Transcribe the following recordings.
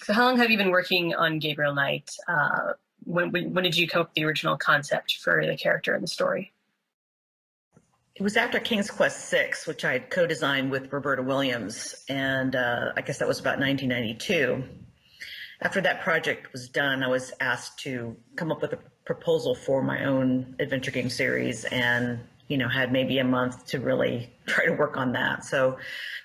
So how long have you been working on Gabriel Knight? When did you come up with the original concept for the character and the story? It was after King's Quest VI, which I had co-designed with Roberta Williams, and I guess that was about 1992. After that project was done, I was asked to come up with a proposal for my own adventure game series, and had maybe a month to really try to work on that. So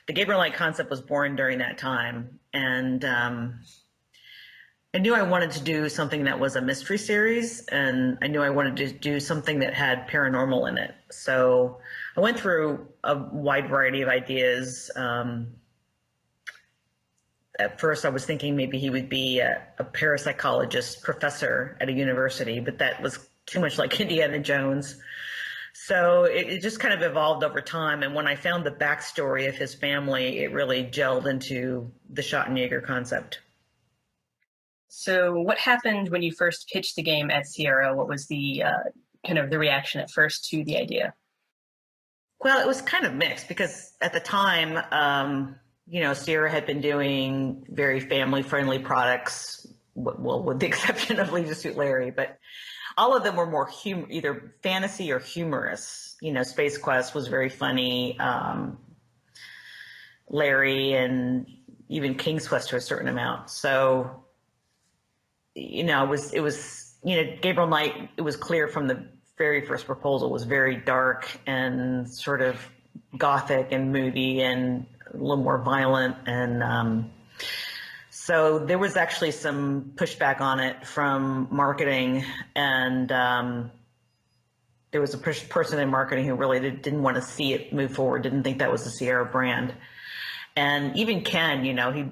the Gabriel Knight concept was born during that time, and I knew I wanted to do something that was a mystery series, and I knew I wanted to do something that had paranormal in it. So I went through a wide variety of ideas. At first, I was thinking maybe he would be a parapsychologist professor at a university, but that was too much like Indiana Jones. So it just kind of evolved over time. And when I found the backstory of his family, it really gelled into the Schattenjäger concept. So what happened when you first pitched the game at Sierra? What was the kind of the reaction at first to the idea? Well, it was kind of mixed because at the time, Sierra had been doing very family-friendly products, well, with the exception of Leisure Suit Larry, but all of them were more either fantasy or humorous. Space Quest was very funny. Larry and even King's Quest to a certain amount. So, it was Gabriel Knight, it was clear from the very first proposal was very dark and sort of gothic and moody and a little more violent. And so there was actually some pushback on it from marketing, and there was a person in marketing who really didn't want to see it move forward, didn't think that was the Sierra brand. And even Ken,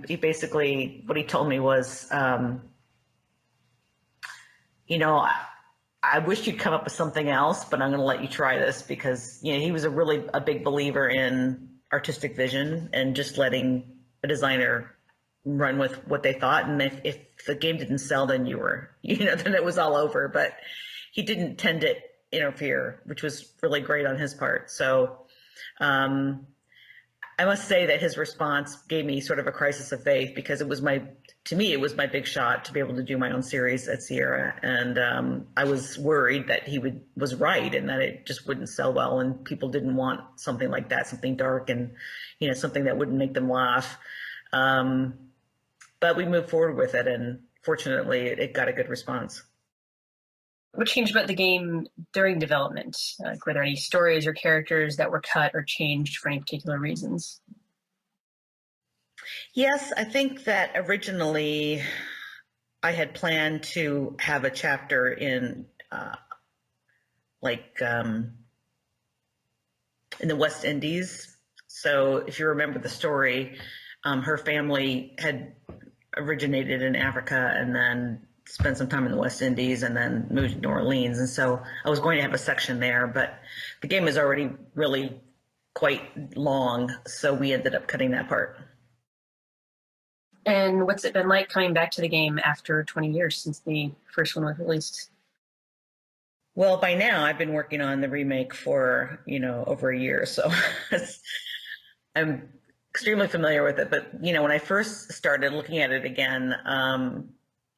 he basically, what he told me was, I wish you'd come up with something else, but I'm going to let you try this, because, he was a big believer in artistic vision and just letting a designer run with what they thought. And if the game didn't sell, then then it was all over. But he didn't tend to interfere, which was really great on his part. So I must say that his response gave me sort of a crisis of faith, because it was my big shot to be able to do my own series at Sierra. And I was worried that he was right, and that it just wouldn't sell well, and people didn't want something like that, something dark and, something that wouldn't make them laugh. But we moved forward with it, and fortunately it got a good response. What changed about the game during development? Were there any stories or characters that were cut or changed for any particular reasons? Yes, I think that originally I had planned to have a chapter in in the West Indies. So if you remember the story, her family had originated in Africa and then spent some time in the West Indies and then moved to New Orleans. And so I was going to have a section there, but the game is already really quite long, so we ended up cutting that part. And what's it been like coming back to the game after 20 years since the first one was released? Well, by now I've been working on the remake for, over a year, so I'm extremely familiar with it. But, when I first started looking at it again,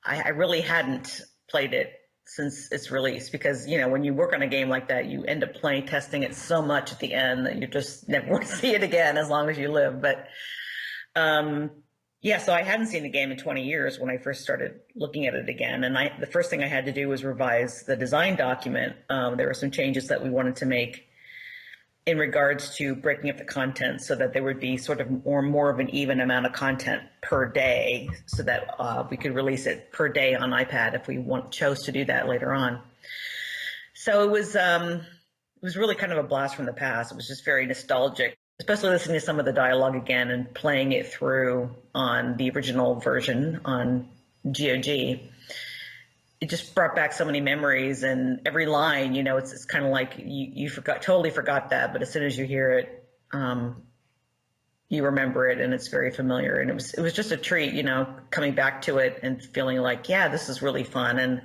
I really hadn't played it since its release, because, when you work on a game like that, you end up testing it so much at the end that you just never want to see it again as long as you live. But so I hadn't seen the game in 20 years when I first started looking at it again. And the first thing I had to do was revise the design document. There were some changes that we wanted to make in regards to breaking up the content so that there would be sort of more of an even amount of content per day, so that we could release it per day on iPad if we chose to do that later on. So it was really kind of a blast from the past. It was just very nostalgic, especially listening to some of the dialogue again and playing it through on the original version on GOG. It just brought back so many memories, and every line, it's kind of like you totally forgot that, but as soon as you hear it, you remember it, and it's very familiar. And it was just a treat, coming back to it and feeling like, yeah, this is really fun. And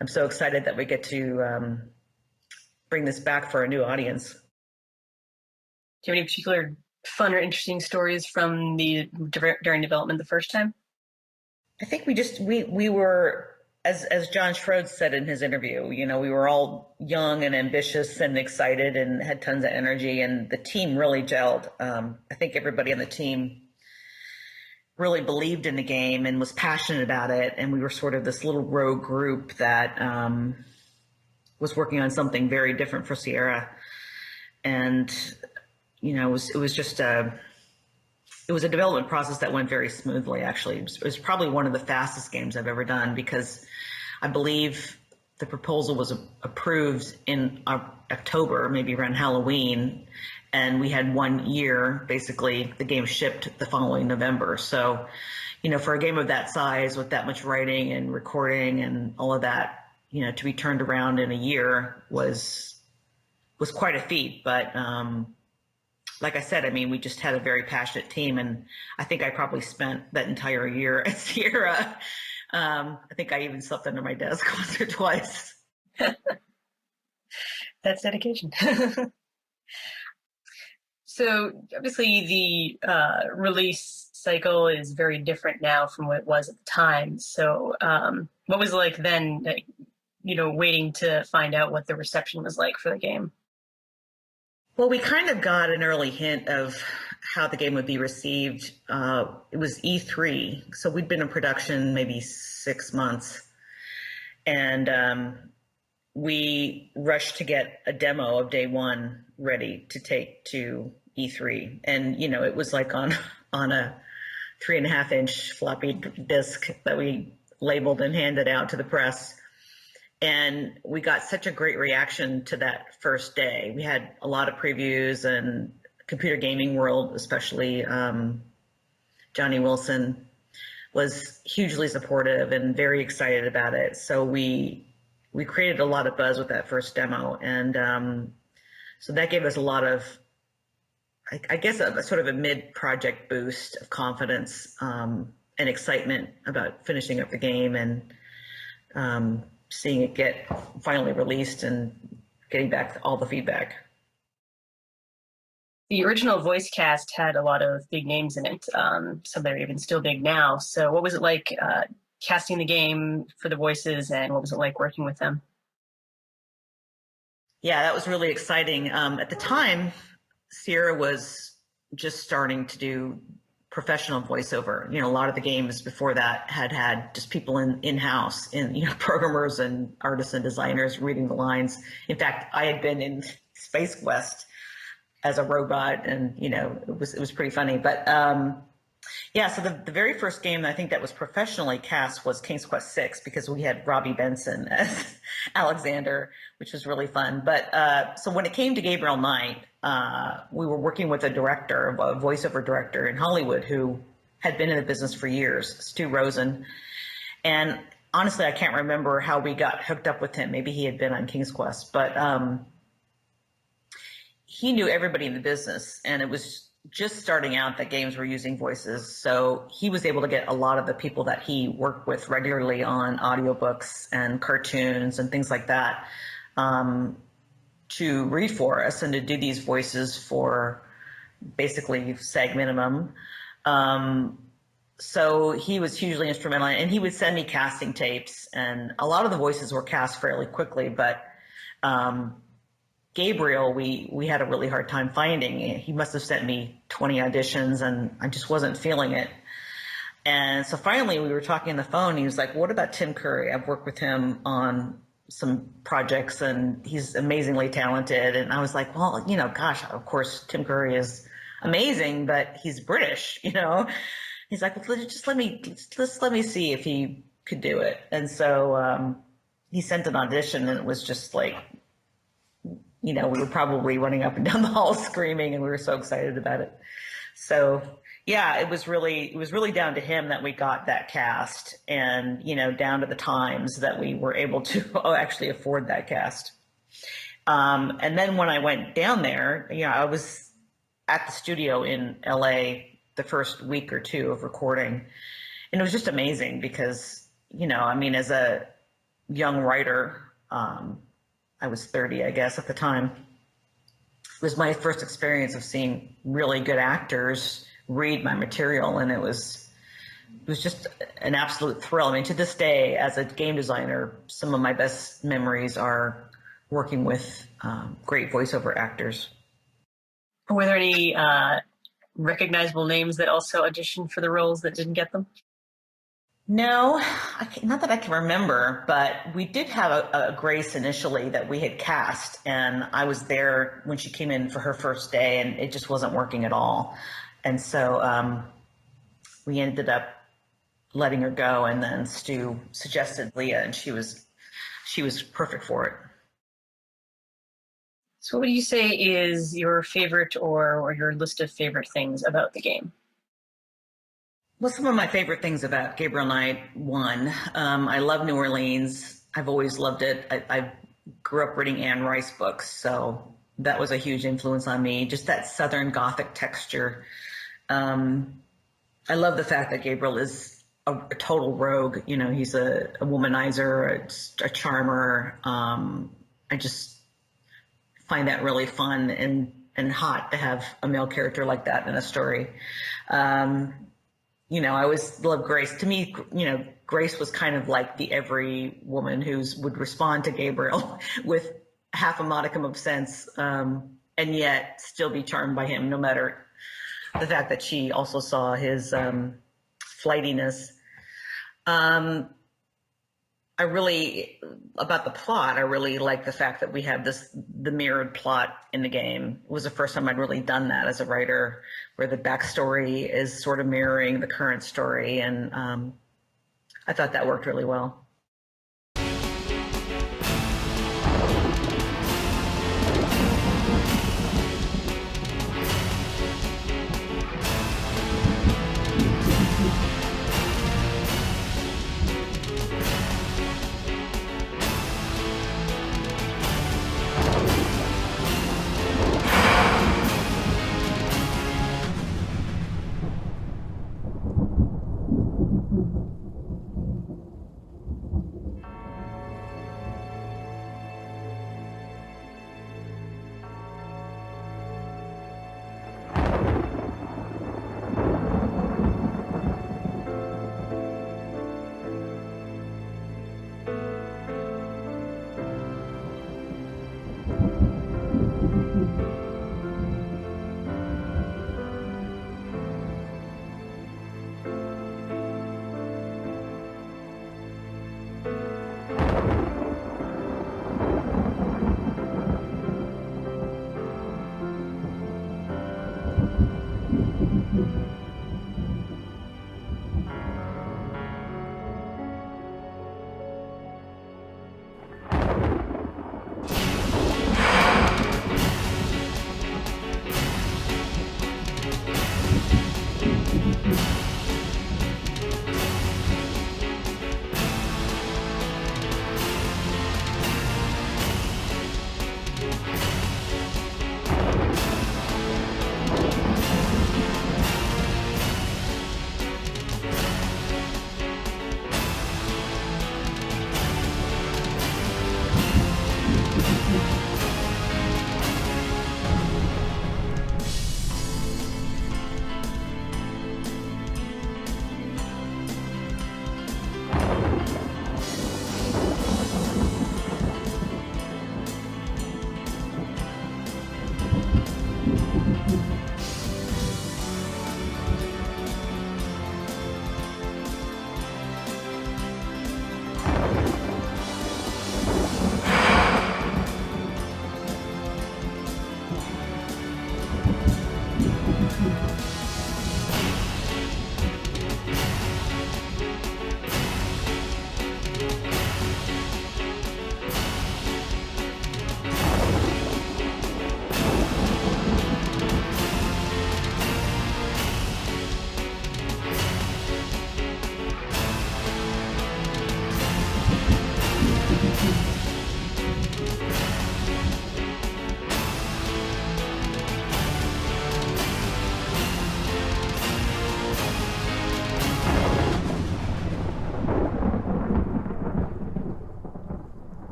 I'm so excited that we get to bring this back for a new audience. Do you have any particular fun or interesting stories from during development the first time? I think we were, as John Schroed said in his interview, we were all young and ambitious and excited and had tons of energy, and the team really gelled. I think everybody on the team really believed in the game and was passionate about it, and we were sort of this little rogue group that was working on something very different for Sierra. And it was just it was a development process that went very smoothly. Actually, it was probably one of the fastest games I've ever done, because I believe the proposal was approved in October, maybe around Halloween, and we had 1 year. Basically, the game shipped the following November. So, for a game of that size with that much writing and recording and all of that, to be turned around in a year was quite a feat. But like I said, I mean, we just had a very passionate team, and I think I probably spent that entire year at Sierra. I think I even slept under my desk once or twice. That's dedication. So obviously the release cycle is very different now from what it was at the time. So what was it like then, waiting to find out what the reception was like for the game? Well, we kind of got an early hint of how the game would be received. It was E3, so we'd been in production maybe 6 months, and we rushed to get a demo of day one ready to take to E3. And, it was like on a 3.5-inch floppy disk that we labeled and handed out to the press. And we got such a great reaction to that first day. We had a lot of previews, and Computer Gaming World, especially Johnny Wilson, was hugely supportive and very excited about it. So we created a lot of buzz with that first demo. And so that gave us a lot of, I guess, a sort of a mid-project boost of confidence and excitement about finishing up the game and seeing it get finally released and getting back all the feedback. The original voice cast had a lot of big names in it. Some that are even still big now. So what was it like casting the game for the voices, and what was it like working with them? Yeah, that was really exciting. At the time, Sierra was just starting to do professional voiceover. A lot of the games before that had just people in-house, programmers and artists and designers reading the lines. In fact, I had been in Space Quest as a robot, and it was pretty funny. But yeah, so the very first game I think that was professionally cast was King's Quest VI, because we had Robbie Benson as Alexander, which was really fun. But so when it came to Gabriel Knight, we were working with a voiceover director in Hollywood who had been in the business for years, Stu Rosen. And honestly, I can't remember how we got hooked up with him. Maybe he had been on King's Quest, but he knew everybody in the business, and it was just starting out that games were using voices. So he was able to get a lot of the people that he worked with regularly on audiobooks and cartoons and things like that to read for us and to do these voices for basically SAG minimum. So he was hugely instrumental, and he would send me casting tapes, and a lot of the voices were cast fairly quickly, but Gabriel, we had a really hard time finding. He must have sent me 20 auditions, and I just wasn't feeling it. And so finally we were talking on the phone. He was like, what about Tim Curry? I've worked with him on some projects, and he's amazingly talented. And I was like, well, gosh, of course, Tim Curry is amazing, but he's British, He's like, well, just let me see if he could do it. And so he sent an audition, and it was just like, we were probably running up and down the hall screaming, and we were so excited about it. So yeah, it was really down to him that we got that cast, and, down to the times that we were able to actually afford that cast. And then when I went down there, I was at the studio in LA the first week or two of recording, and it was just amazing because, as a young writer, I was 30, I guess, at the time. It was my first experience of seeing really good actors read my material, and it was was just an absolute thrill. I mean, to this day, as a game designer, some of my best memories are working with great voiceover actors. Were there any recognizable names that also auditioned for the roles that didn't get them? No, not that I can remember, but we did have a Grace initially that we had cast, and I was there when she came in for her first day, and it just wasn't working at all. And so we ended up letting her go, and then Stu suggested Leah, and she was perfect for it. So what do you say is your favorite or your list of favorite things about the game? Well, some of my favorite things about Gabriel Knight, one, I love New Orleans. I've always loved it. I grew up reading Anne Rice books, so that was a huge influence on me. Just that Southern Gothic texture. I love the fact that Gabriel is a total rogue. You know, he's a womanizer, a charmer. I just find that really fun and hot to have a male character like that in a story. You know, I always loved Grace. To me, you know, Grace was kind of like the every woman who would respond to Gabriel with half a modicum of sense, and yet still be charmed by him, no matter the fact that she also saw his flightiness. About the plot, I really like the fact that we have the mirrored plot in the game. It was the first time I'd really done that as a writer, where the backstory is sort of mirroring the current story, and I thought that worked really well.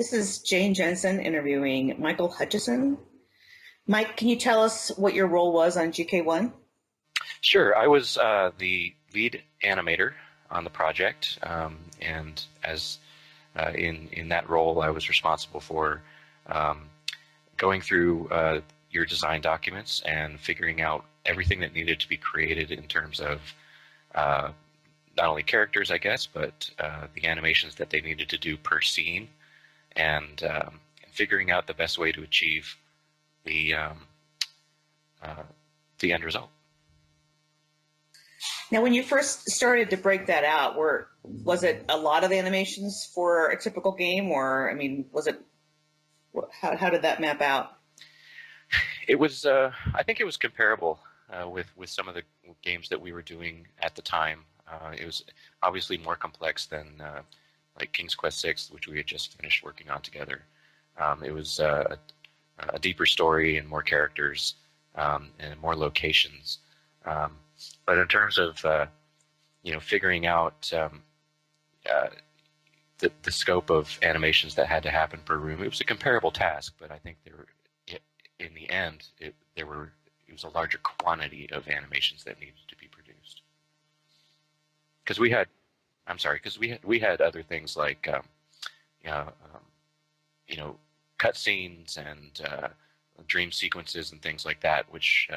This is Jane Jensen interviewing Michael Hutchison. Mike, can you tell us what your role was on GK1? Sure. I was the lead animator on the project, and as in that role, I was responsible for going through your design documents and figuring out everything that needed to be created in terms of not only characters, I guess, but the animations that they needed to do per scene, and figuring out the best way to achieve the end result. Now, when you first started to break that out, was it a lot of animations for a typical game, or was it? How did that map out? It was, I think, it was comparable with some of the games that we were doing at the time. It was obviously more complex than like King's Quest VI, which we had just finished working on together. It was a deeper story and more characters and more locations. But in terms of figuring out the scope of animations that had to happen per room, it was a comparable task. But I think in the end, it was a larger quantity of animations that needed to be produced. Because we had other things like cutscenes and dream sequences and things like that, which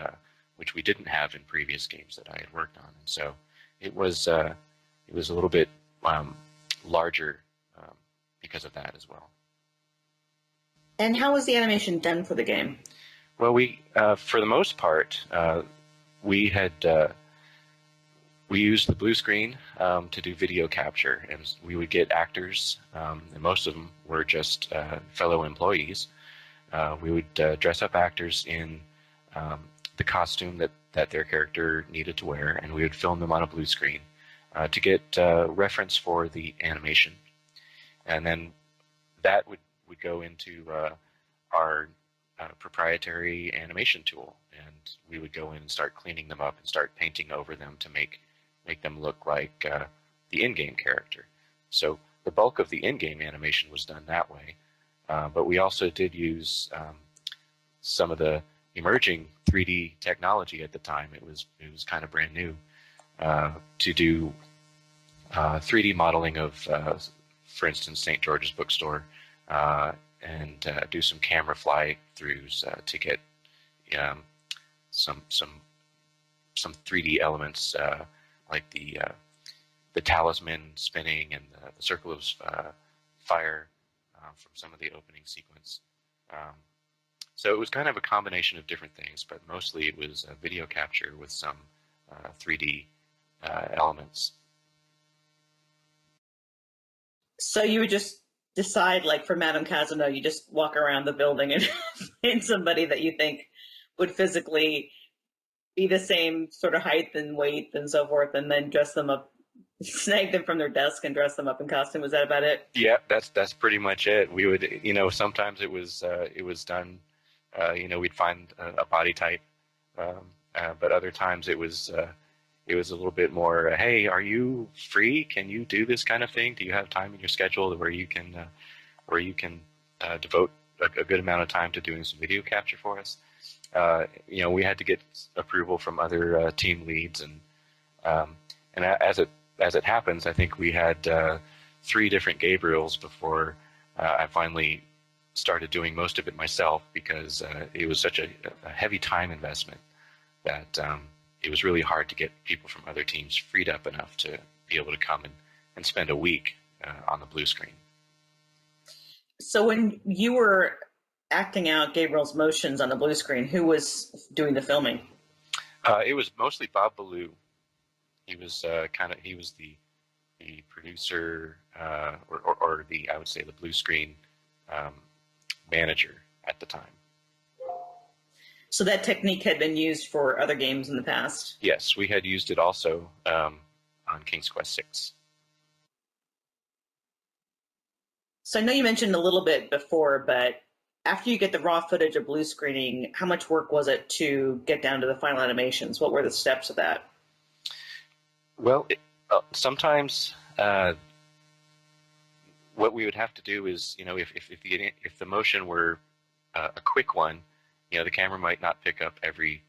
we didn't have in previous games that I had worked on, and so it was a little bit larger because of that as well. And how was the animation done for the game? Well, we for the most part we used the blue screen to do video capture, and we would get actors, and most of them were just fellow employees. We would dress up actors in the costume that their character needed to wear, and we would film them on a blue screen to get reference for the animation. And then that would go into our proprietary animation tool, and we would go in and start cleaning them up and start painting over them to make them look like the in-game character. So the bulk of the in-game animation was done that way, but we also did use some of the emerging 3D technology at the time. It was kind of brand new to do 3D modeling of, for instance, St. George's Bookstore, and do some camera fly-throughs to get some 3D elements like the talisman spinning and the circle of fire from some of the opening sequence. So it was kind of a combination of different things, but mostly it was video capture with some 3D elements. So you would just decide, like for Madame Casino, you just walk around the building and find somebody that you think would physically be the same sort of height and weight and so forth, and then dress them up, snag them from their desk and dress them up in costume. Was that about it? Yeah, that's pretty much it. We would, sometimes it was done. We'd find a body type, but other times it was a little bit more. Hey, are you free? Can you do this kind of thing? Do you have time in your schedule where you can devote a good amount of time to doing some video capture for us? We had to get approval from other team leads, and as it happens, I think we had 3 different Gabriels before I finally started doing most of it myself, because it was such a heavy time investment that it was really hard to get people from other teams freed up enough to be able to come and spend a week on the blue screen. So when you were acting out Gabriel's motions on the blue screen, who was doing the filming? It was mostly Bob Ballou. He was the producer, or I would say the blue screen manager at the time. So that technique had been used for other games in the past? Yes, we had used it also on King's Quest VI. So I know you mentioned a little bit before, but after you get the raw footage of blue screening, how much work was it to get down to the final animations? What were the steps of that? Well, sometimes what what we would have to do is, if the motion were a quick one, the camera might not pick up every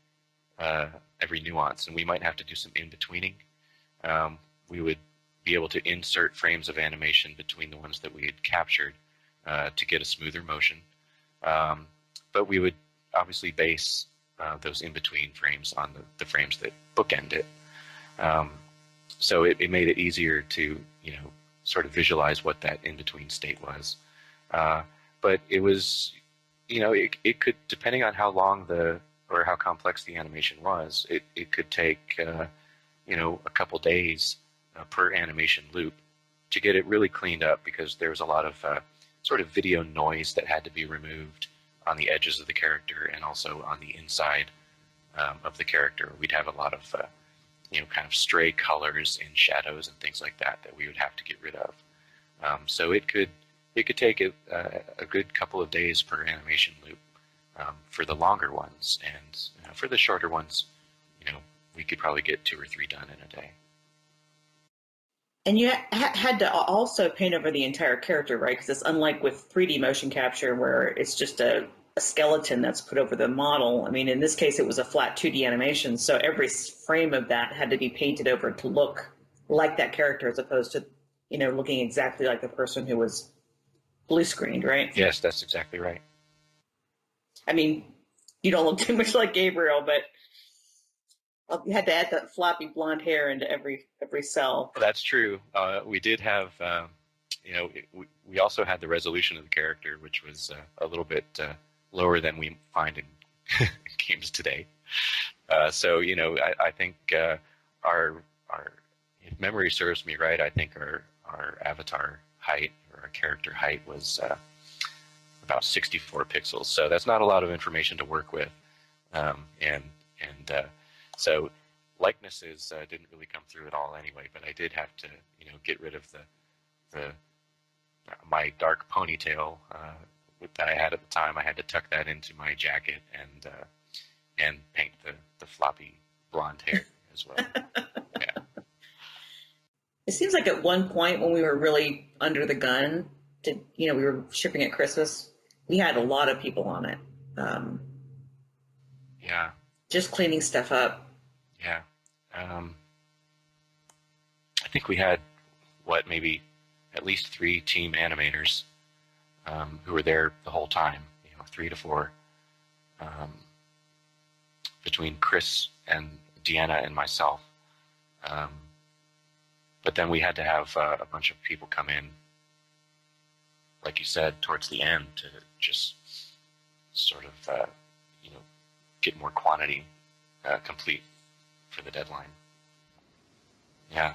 nuance, and we might have to do some in-betweening. We would be able to insert frames of animation between the ones that we had captured to get a smoother motion. But we would obviously base those in-between frames on the frames that bookend it. So it made it easier to, sort of visualize what that in-between state was. But it was, it could, depending on how long or how complex the animation was, it could take, a couple days per animation loop to get it really cleaned up, because there was a lot of sort of video noise that had to be removed on the edges of the character and also on the inside of the character. We'd have a lot of kind of stray colors and shadows and things like that we would have to get rid of. So it could take a good couple of days per animation loop for the longer ones, and for the shorter ones, we could probably get 2 or 3 done in a day. And you had to also paint over the entire character, right? Because it's unlike with 3D motion capture where it's just a skeleton that's put over the model. I mean, in this case, it was a flat 2D animation, so every frame of that had to be painted over to look like that character, as opposed to, looking exactly like the person who was blue screened, right? Yes, that's exactly right. I mean, you don't look too much like Gabriel, but you had to add that floppy blonde hair into every cell. Well, that's true. We did have, we also had the resolution of the character, which was a little bit lower than we find in games today. So, I think our if memory serves me right, I think our avatar height, or our character height, was about 64 pixels. So that's not a lot of information to work with, so likenesses didn't really come through at all anyway. But I did have to, get rid of my dark ponytail that I had at the time. I had to tuck that into my jacket and paint the floppy blonde hair as well. Yeah. It seems like at one point when we were really under the gun, we were shipping at Christmas, we had a lot of people on it. Yeah. Just cleaning stuff up. Yeah. I think we had, maybe at least 3 team animators who were there the whole time, 3 to 4, between Chris and Deanna and myself. But then we had to have a bunch of people come in, like you said, towards the end to just sort of, get more quantity complete for the deadline. Yeah.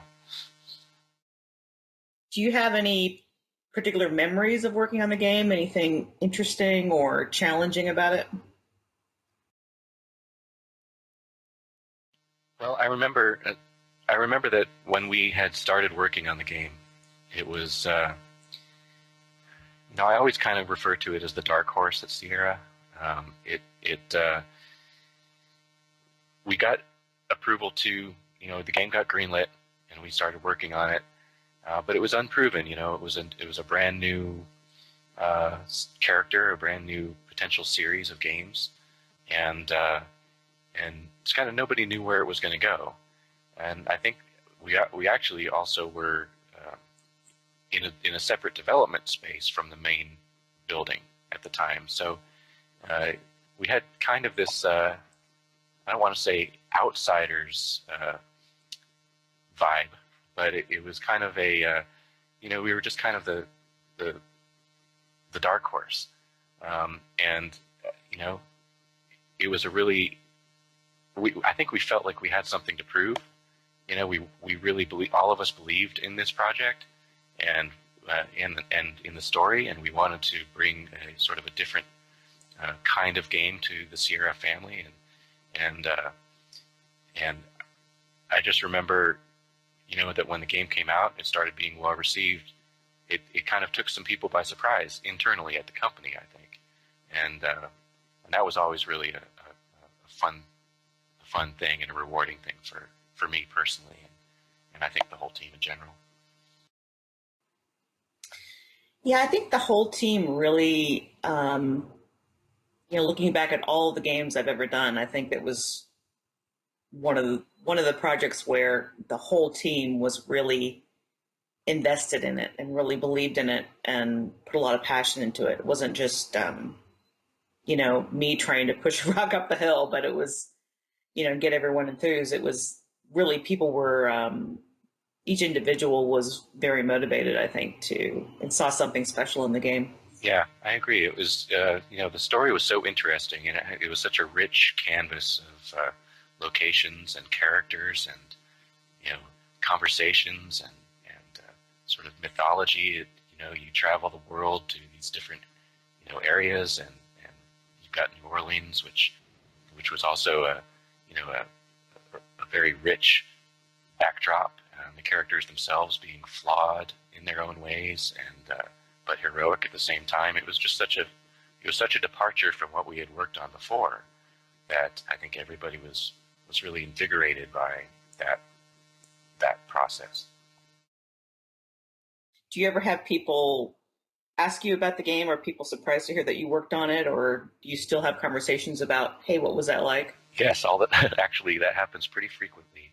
Do you have any particular memories of working on the game? Anything interesting or challenging about it? Well, I remember that when we had started working on the game, it was, I always kind of refer to it as the dark horse at Sierra. We got approval to, the game got greenlit, and we started working on it, but it was unproven. It was a brand new character, a brand new potential series of games, and it's kind of, nobody knew where it was going to go. And I think we actually also were in a separate development space from the main building at the time. So we had kind of this, I don't want to say outsiders vibe, but it was kind of a, we were just kind of the dark horse. And it was a really, I think we felt like we had something to prove. We really believe, all of us believed in this project and in the story, and we wanted to bring a sort of a different kind of game to the Sierra family, and I just remember, that when the game came out, it started being well received. It kind of took some people by surprise internally at the company, I think, and that was always really a fun thing and a rewarding thing for me personally, and I think the whole team in general. Yeah, I think the whole team really, looking back at all the games I've ever done, I think that was one of the projects where the whole team was really invested in it and really believed in it and put a lot of passion into it. It wasn't just me trying to push a rock up the hill, but it was get everyone enthused. It was really people were each individual was very motivated, I think, and saw something special in the game. Yeah, I agree. It was, the story was so interesting, and it was such a rich canvas of locations and characters and, conversations and sort of mythology. You travel the world to these different, areas, and you've got New Orleans, which was also a very rich backdrop. The characters themselves being flawed in their own ways, and but heroic at the same time. It was such a departure from what we had worked on before that I think everybody was really invigorated by that process. Do you ever have people ask you about the game? Or people surprised to hear that you worked on it? Or do you still have conversations about, hey, what was that like? Yes, all that actually that happens pretty frequently.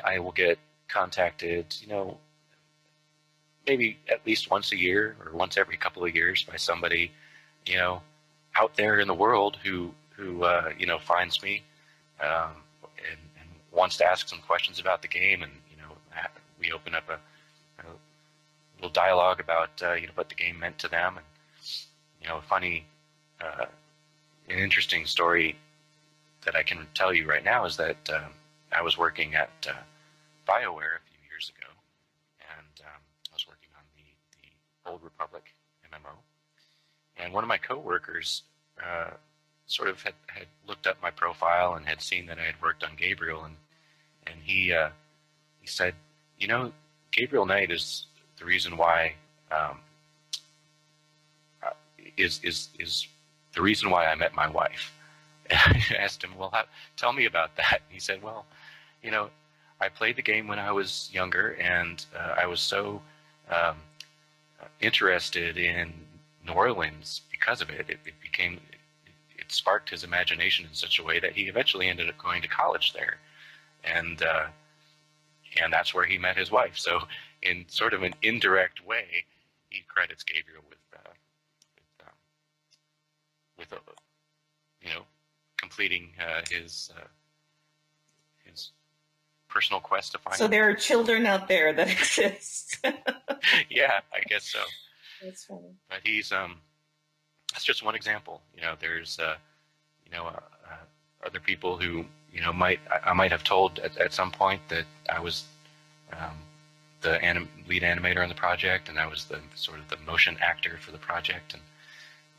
I will get contacted, maybe at least once a year or once every couple of years by somebody, out there in the world who finds me and wants to ask some questions about the game, and we open up a little dialogue about what the game meant to them, and a funny, an interesting story that I can tell you right now is that I was working at BioWare a few years ago, and I was working on the Old Republic MMO, and one of my coworkers sort of had looked up my profile and had seen that I had worked on Gabriel, and he said, Gabriel Knight is the reason why is the reason why I met my wife. And I asked him, well, tell me about that. And he said, well, I played the game when I was younger, and I was so interested in New Orleans because of it. It sparked his imagination in such a way that he eventually ended up going to college there, and that's where he met his wife. So, in sort of an indirect way, he credits Gabriel with completing his personal quest to find. So there are children out there that exist. Yeah, I guess so. That's funny. But he's that's just one example. There's other people who I might have told at some point that I was the lead animator on the project, and I was the sort of the motion actor for the project,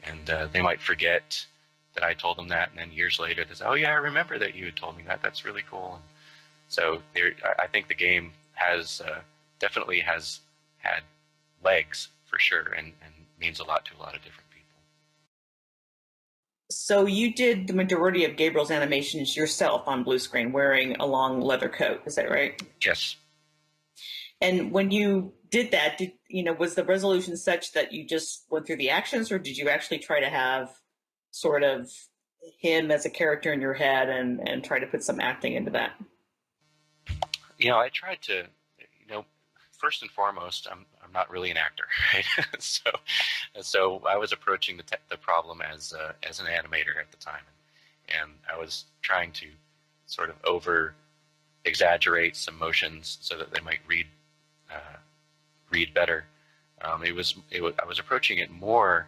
and they might forget that I told them that, and then years later they say, oh yeah, I remember that you had told me that. That's really cool. And so I think the game definitely has had legs for sure, and means a lot to a lot of different people. So you did the majority of Gabriel's animations yourself on blue screen, wearing a long leather coat. Is that right? Yes. And when you did that, was the resolution such that you just went through the actions, or did you actually try to have sort of him as a character in your head and try to put some acting into that? I tried to, first and foremost, I'm not really an actor, right? so I was approaching the problem as an animator at the time, and I was trying to sort of over exaggerate some motions so that they might read better. I was approaching it more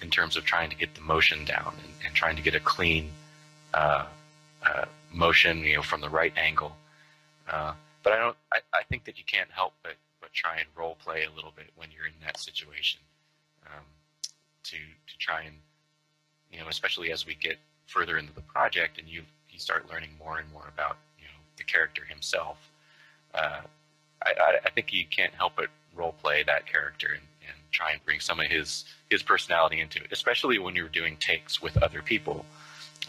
in terms of trying to get the motion down and trying to get a clean motion, from the right angle. But I think that you can't help but try and role play a little bit when you're in that situation, to try and, especially as we get further into the project and you start learning more and more about, the character himself. I think you can't help but role play that character and try and bring some of his personality into it, especially when you're doing takes with other people,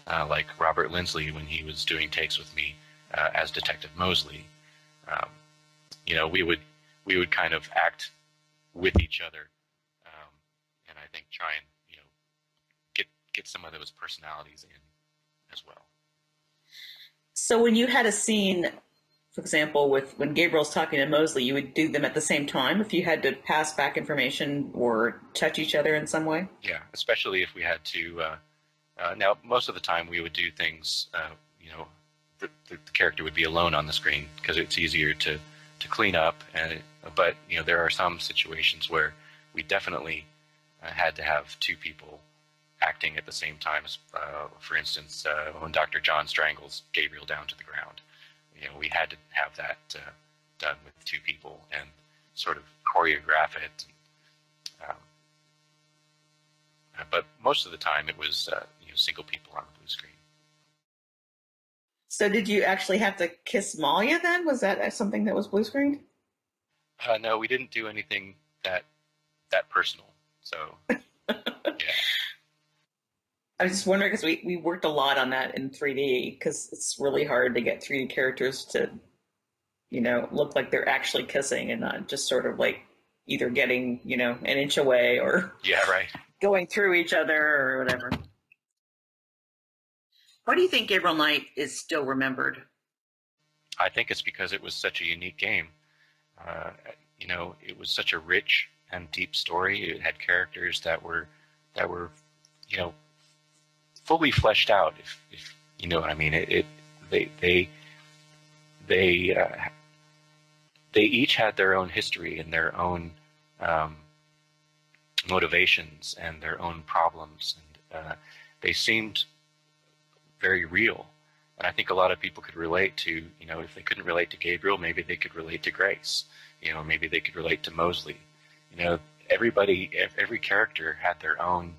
like Robert Lindsley when he was doing takes with me as Detective Mosley. we would kind of act with each other, and I think try and get some of those personalities in as well. So when you had a scene, for example, when Gabriel's talking to Mosley, you would do them at the same time if you had to pass back information or touch each other in some way? Yeah, especially if we had to. Now, most of the time we would do things, the character would be alone on the screen because it's easier to clean up. But there are some situations where we definitely had to have two people acting at the same time. For instance, when Dr. John strangles Gabriel down to the ground, we had to have that done with two people and sort of choreograph it. But most of the time it was single people on the blue screen. So did you actually have to kiss Malia then? Was that something that was blue screened? No, we didn't do anything that personal. So, yeah. I was just wondering because we worked a lot on that in 3D because it's really hard to get 3D characters to, look like they're actually kissing and not just sort of like either getting, an inch away or going through each other or whatever. Why do you think Gabriel Knight is still remembered? I think it's because it was such a unique game. It was such a rich and deep story. It had characters that were fully fleshed out. If you know what I mean. They each had their own history and their own motivations and their own problems, and they seemed very real. And I think a lot of people could relate to, if they couldn't relate to Gabriel, maybe they could relate to Grace. Maybe they could relate to Mosley. Every character had their own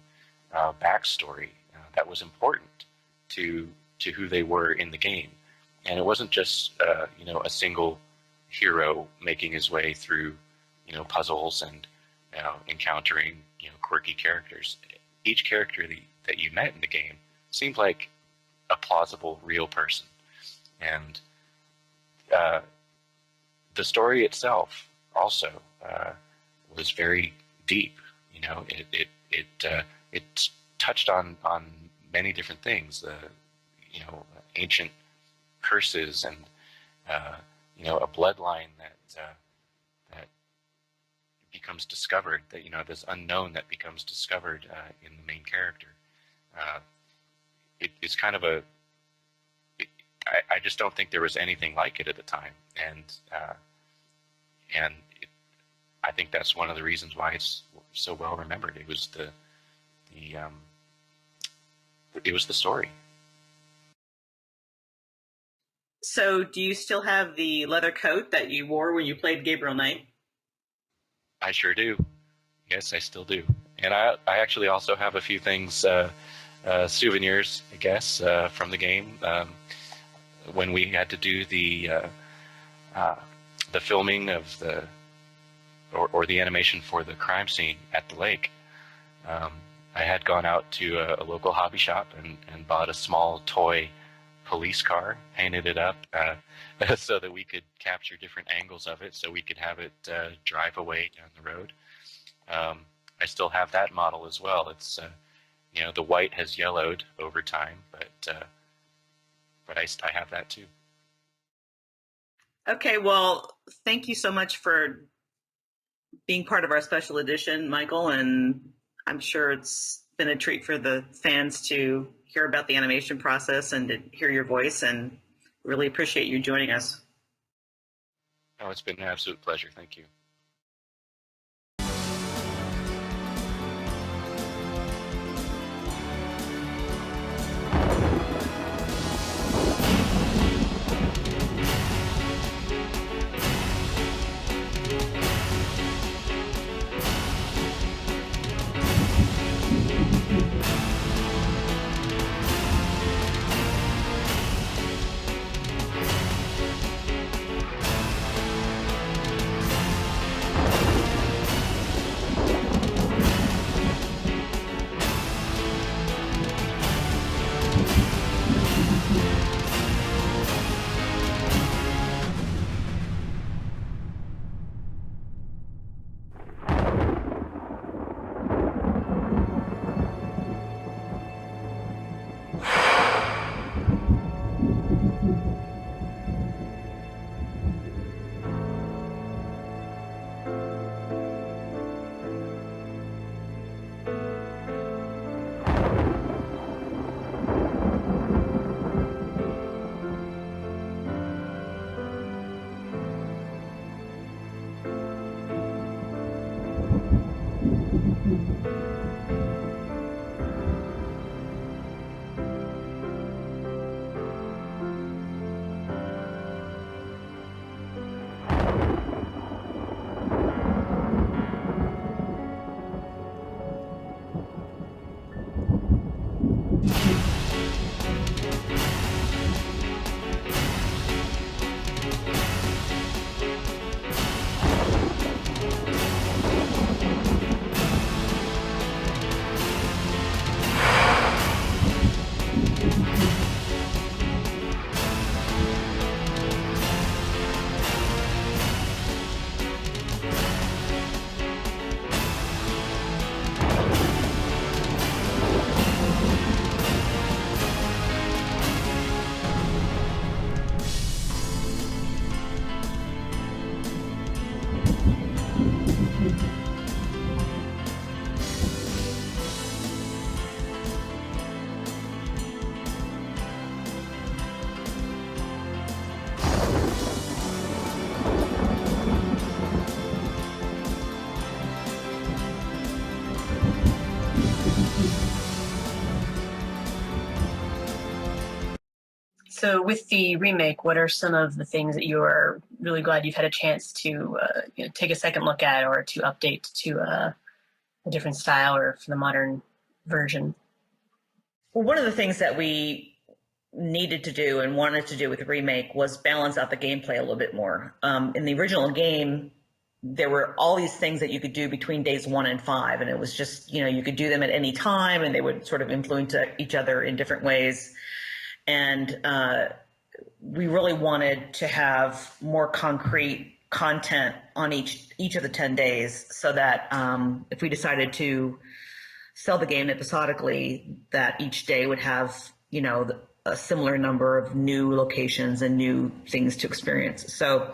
backstory that was important to who they were in the game. And it wasn't just, a single hero making his way through, puzzles and encountering, quirky characters. Each character that you met in the game seemed like a plausible, real person. And the story itself also was very deep. It touched on many different things. Ancient curses and a bloodline that becomes discovered. This unknown that becomes discovered in the main character. It's kind of I just don't think there was anything like it at the time, and I think that's one of the reasons why it's so well remembered. It was the story. So, do you still have the leather coat that you wore when you played Gabriel Knight? I sure do. Yes, I still do, and I actually also have a few things. Souvenirs, I guess, from the game. When we had to do the filming of or the animation for the crime scene at the lake, I had gone out to a local hobby shop and bought a small toy police car, painted it up so that we could capture different angles of it, so we could have it drive away down the road. I still have that model as well. It's the white has yellowed over time, but I have that too. Okay, well, thank you so much for being part of our special edition, Michael, and I'm sure it's been a treat for the fans to hear about the animation process and to hear your voice, and really appreciate you joining us. Oh, it's been an absolute pleasure. Thank you. So with the remake, what are some of the things that you are really glad you've had a chance to take a second look at or to update to a different style or for the modern version? Well, one of the things that we needed to do and wanted to do with the remake was balance out the gameplay a little bit more. In the original game, there were all these things that you could do between days 1 and 5, and it was just, you could do them at any time, and they would sort of influence each other in different ways. And we really wanted to have more concrete content on each of the 10 days, so that if we decided to sell the game episodically, that each day would have, a similar number of new locations and new things to experience. So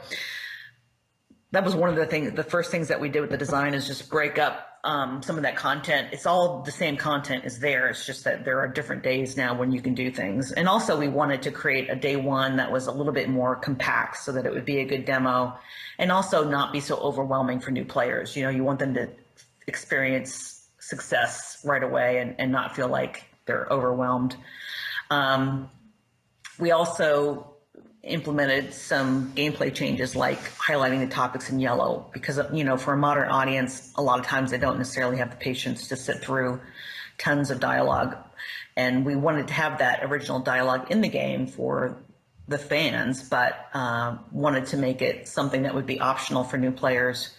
that was one of the first things that we did with the design, is just break up some of that content. It's all the same content is there. It's just that there are different days now when you can do things. And also we wanted to create a day one that was a little bit more compact, so that it would be a good demo and also not be so overwhelming for new players. You want them to experience success right away and not feel like they're overwhelmed. We also implemented some gameplay changes, like highlighting the topics in yellow, because for a modern audience, a lot of times they don't necessarily have the patience to sit through tons of dialogue, and we wanted to have that original dialogue in the game for the fans, but wanted to make it something that would be optional for new players.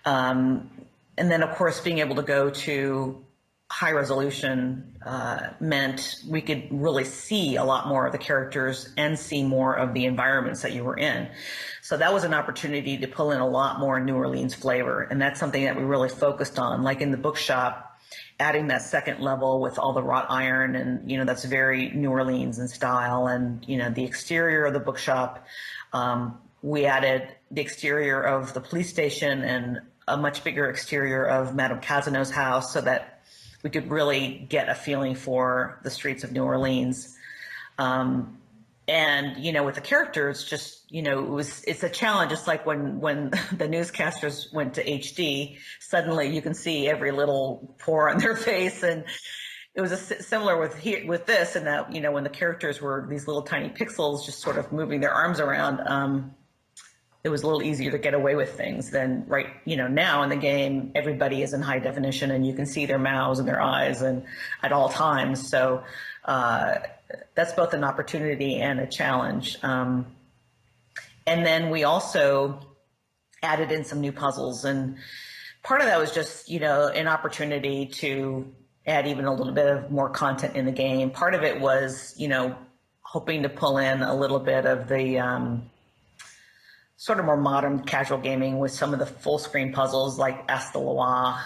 And then of course being able to go to high resolution meant we could really see a lot more of the characters and see more of the environments that you were in. So that was an opportunity to pull in a lot more New Orleans flavor. And that's something that we really focused on, like in the bookshop, adding that second level with all the wrought iron, and, that's very New Orleans in style. And, the exterior of the bookshop, we added the exterior of the police station and a much bigger exterior of Madame Casino's house, so that we could really get a feeling for the streets of New Orleans. And, with the characters, just, it's a challenge. It's like when the newscasters went to HD, suddenly you can see every little pore on their face. And it was similar with this, and that, when the characters were these little tiny pixels just sort of moving their arms around, it was a little easier to get away with things than now in the game, everybody is in high definition and you can see their mouths and their eyes and at all times. So that's both an opportunity and a challenge. And then we also added in some new puzzles, and part of that was just, an opportunity to add even a little bit of more content in the game. Part of it was, hoping to pull in a little bit of the, sort of more modern casual gaming with some of the full screen puzzles like Ask the Loire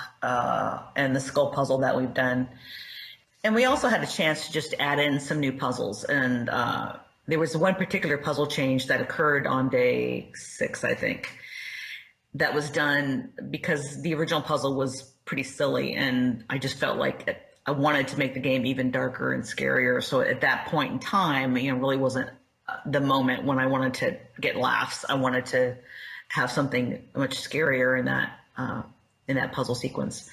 and the skull puzzle that we've done. And we also had a chance to just add in some new puzzles. And there was one particular puzzle change that occurred on day 6, I think. that was done because the original puzzle was pretty silly, and I just felt like I wanted to make the game even darker and scarier. So at that point in time, really wasn't the moment when I wanted to get laughs. I wanted to have something much scarier in that puzzle sequence.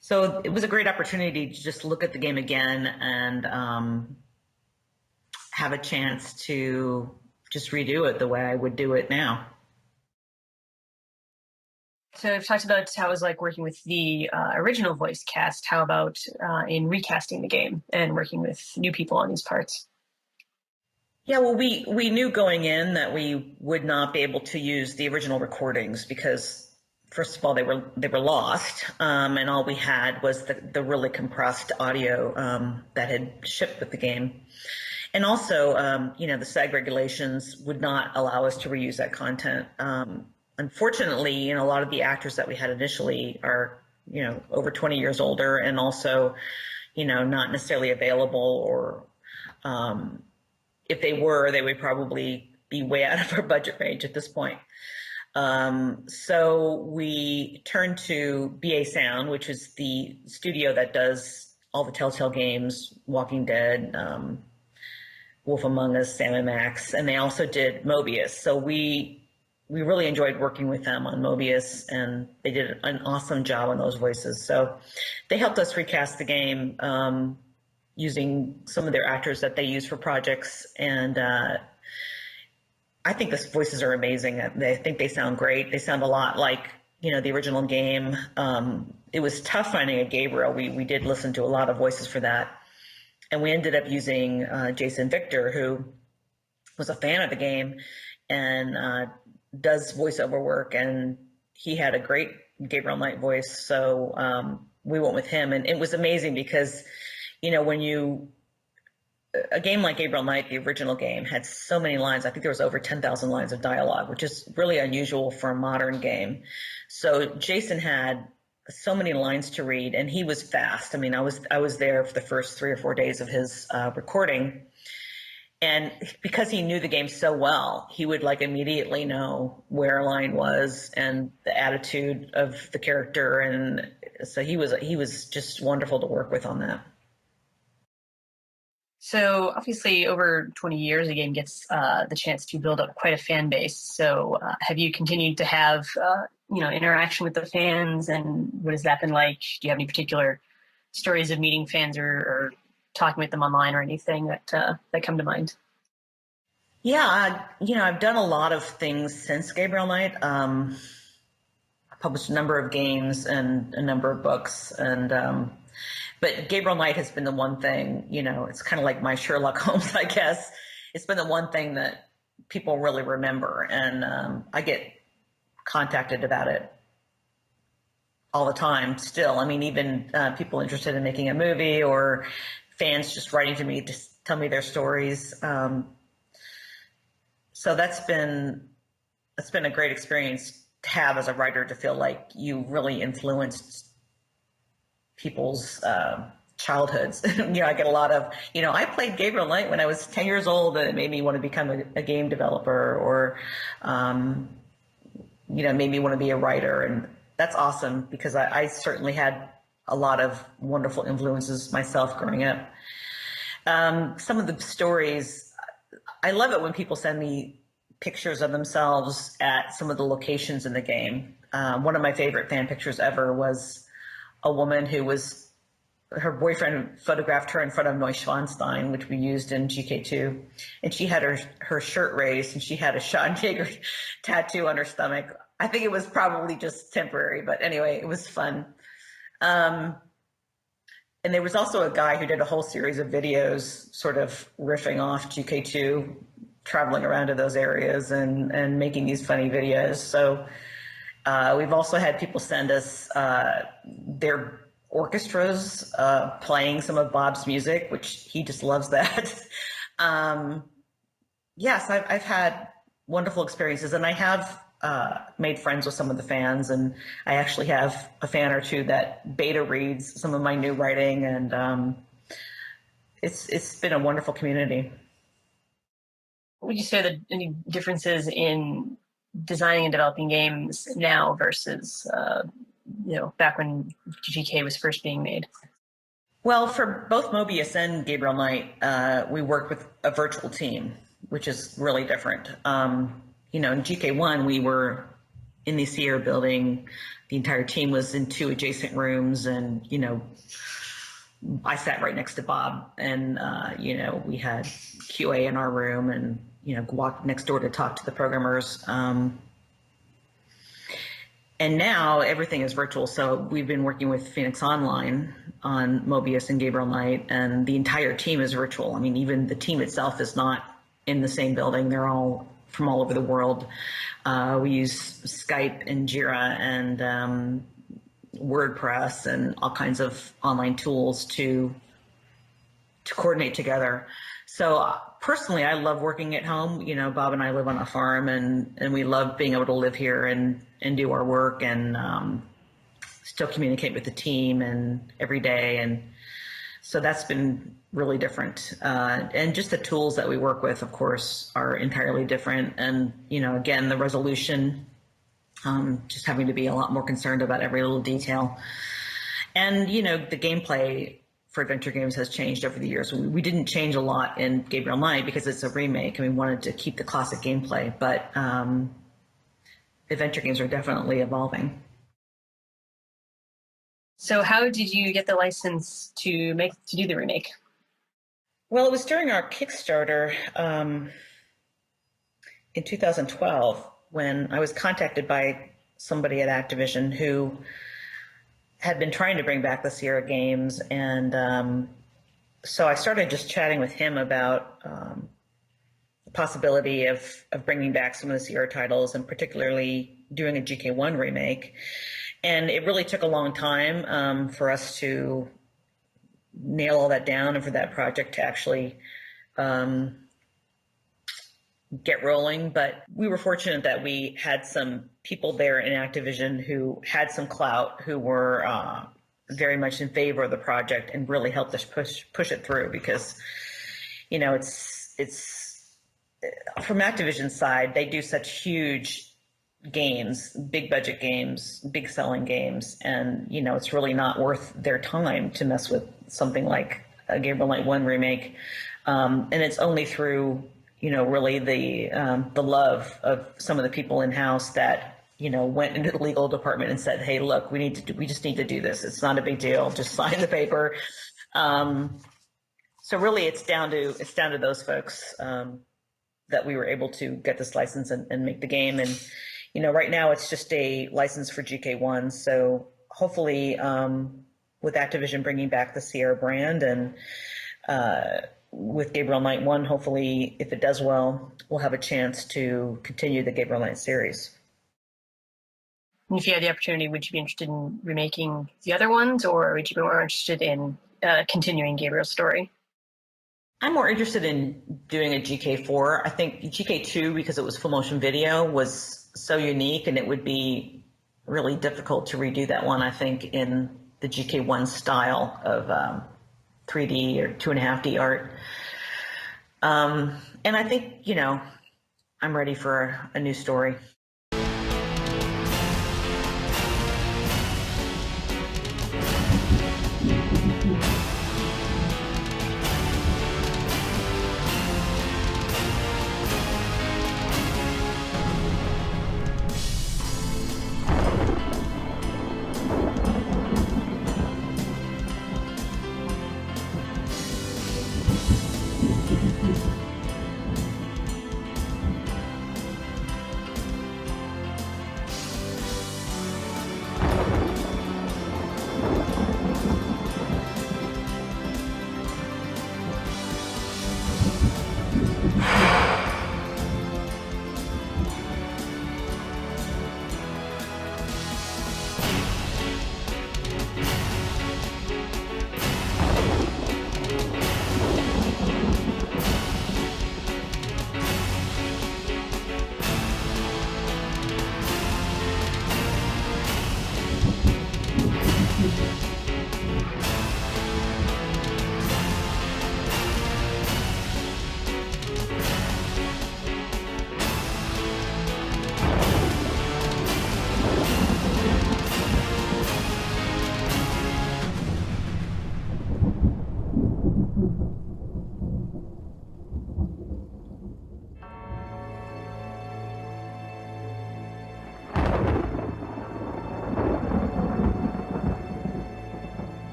So it was a great opportunity to just look at the game again and have a chance to just redo it the way I would do it now. So I've talked about how it was like working with the original voice cast. How about in recasting the game and working with new people on these parts? Yeah, well, we knew going in that we would not be able to use the original recordings because, first of all, they were lost, and all we had was the really compressed audio that had shipped with the game. And also, the SAG regulations would not allow us to reuse that content. Unfortunately, a lot of the actors that we had initially are, over 20 years older, and also, not necessarily available, or if they were, they would probably be way out of our budget range at this point. So we turned to BA Sound, which is the studio that does all the Telltale games, Walking Dead, Wolf Among Us, Sam and Max, and they also did Mobius. So we really enjoyed working with them on Mobius, and they did an awesome job on those voices. So they helped us recast the game using some of their actors that they use for projects, and I think the voices are amazing. I think they sound great. They sound a lot like the original game. It was tough finding a Gabriel. We did listen to a lot of voices for that, and we ended up using Jason Victor, who was a fan of the game and does voiceover work, and he had a great Gabriel Knight voice. So we went with him, and it was amazing because when a game like Gabriel Knight, the original game, had so many lines. I think there was over 10,000 lines of dialogue, which is really unusual for a modern game. So Jason had so many lines to read, and he was fast. I mean, I was there for the first 3 or 4 days of his recording, and because he knew the game so well, he would immediately know where a line was and the attitude of the character, and so he was just wonderful to work with on that. So obviously, over 20 years, the game gets the chance to build up quite a fan base. So have you continued to have interaction with the fans, and what has that been like? Do you have any particular stories of meeting fans or talking with them online or anything that come to mind? Yeah, I've done a lot of things since Gabriel Knight. I published a number of games and a number of books, and but Gabriel Knight has been the one thing, it's kind of like my Sherlock Holmes, I guess. It's been the one thing that people really remember, and I get contacted about it all the time still. I mean, even people interested in making a movie, or fans just writing to me to tell me their stories. So that's been a great experience to have as a writer, to feel like you really influenced people's childhoods. I get a lot of, I played Gabriel Knight when I was 10 years old, and it made me want to become a game developer, or, made me want to be a writer. And that's awesome, because I certainly had a lot of wonderful influences myself growing up. Some of the stories, I love it when people send me pictures of themselves at some of the locations in the game. One of my favorite fan pictures ever was a woman her boyfriend photographed her in front of Neuschwanstein, which we used in GK2, and she had her shirt raised, and she had a Schattenjäger tattoo on her stomach. I think it was probably just temporary, but anyway, it was fun. And there was also a guy who did a whole series of videos sort of riffing off GK2, traveling around to those areas and making these funny videos. So we've also had people send us their orchestras playing some of Bob's music, which he just loves that. Yes, I've had wonderful experiences, and I have made friends with some of the fans, and I actually have a fan or two that beta reads some of my new writing, and it's been a wonderful community. Would you say that any differences in designing and developing games now versus back when GK was first being made? Well, for both Mobius and Gabriel Knight, we worked with a virtual team, which is really different. In GK1, we were in the Sierra building. The entire team was in 2 adjacent rooms, and I sat right next to Bob, and we had QA in our room, and walked next door to talk to the programmers. And now everything is virtual. So we've been working with Phoenix Online on Mobius and Gabriel Knight, and the entire team is virtual. I mean, even the team itself is not in the same building. They're all from all over the world. We use Skype and Jira and WordPress and all kinds of online tools to coordinate together. So personally, I love working at home. Bob and I live on a farm, and we love being able to live here and do our work and still communicate with the team and every day. And so that's been really different. And just the tools that we work with, of course, are entirely different. And, again, the resolution, just having to be a lot more concerned about every little detail. And, the gameplay for adventure games has changed over the years. We didn't change a lot in Gabriel Knight because it's a remake and we wanted to keep the classic gameplay, but adventure games are definitely evolving. So how did you get the license to do the remake? Well, it was during our Kickstarter in 2012 when I was contacted by somebody at Activision who had been trying to bring back the Sierra games, and so I started just chatting with him about the possibility of bringing back some of the Sierra titles, and particularly doing a GK1 remake. And it really took a long time for us to nail all that down and for that project to actually get rolling. But we were fortunate that we had some people there in Activision who had some clout, who were very much in favor of the project and really helped us push it through, because it's from Activision's side, they do such huge games, big budget games, big selling games, and it's really not worth their time to mess with something like a Gabriel Knight 1 remake. And it's only through really the love of some of the people in house that went into the legal department and said, hey, look, we just need to do this. It's not a big deal. Just sign the paper. So really it's down to those folks that we were able to get this license and make the game. And right now it's just a license for GK1. So hopefully with Activision bringing back the Sierra brand, and with Gabriel Knight 1, hopefully if it does well, we'll have a chance to continue the Gabriel Knight series. And if you had the opportunity, would you be interested in remaking the other ones, or would you be more interested in continuing Gabriel's story? I'm more interested in doing a GK4. I think GK2, because it was full motion video, was so unique, and it would be really difficult to redo that one, I think, in the GK1 style of 3D or 2.5D art. And I think, I'm ready for a new story.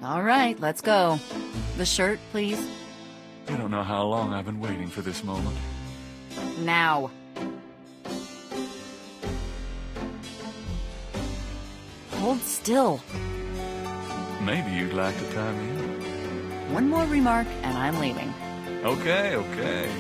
All right, let's go. The shirt, please. You don't know how long I've been waiting for this moment. Now. Hold still. Maybe you'd like to tie me up. One more remark, and I'm leaving. Okay.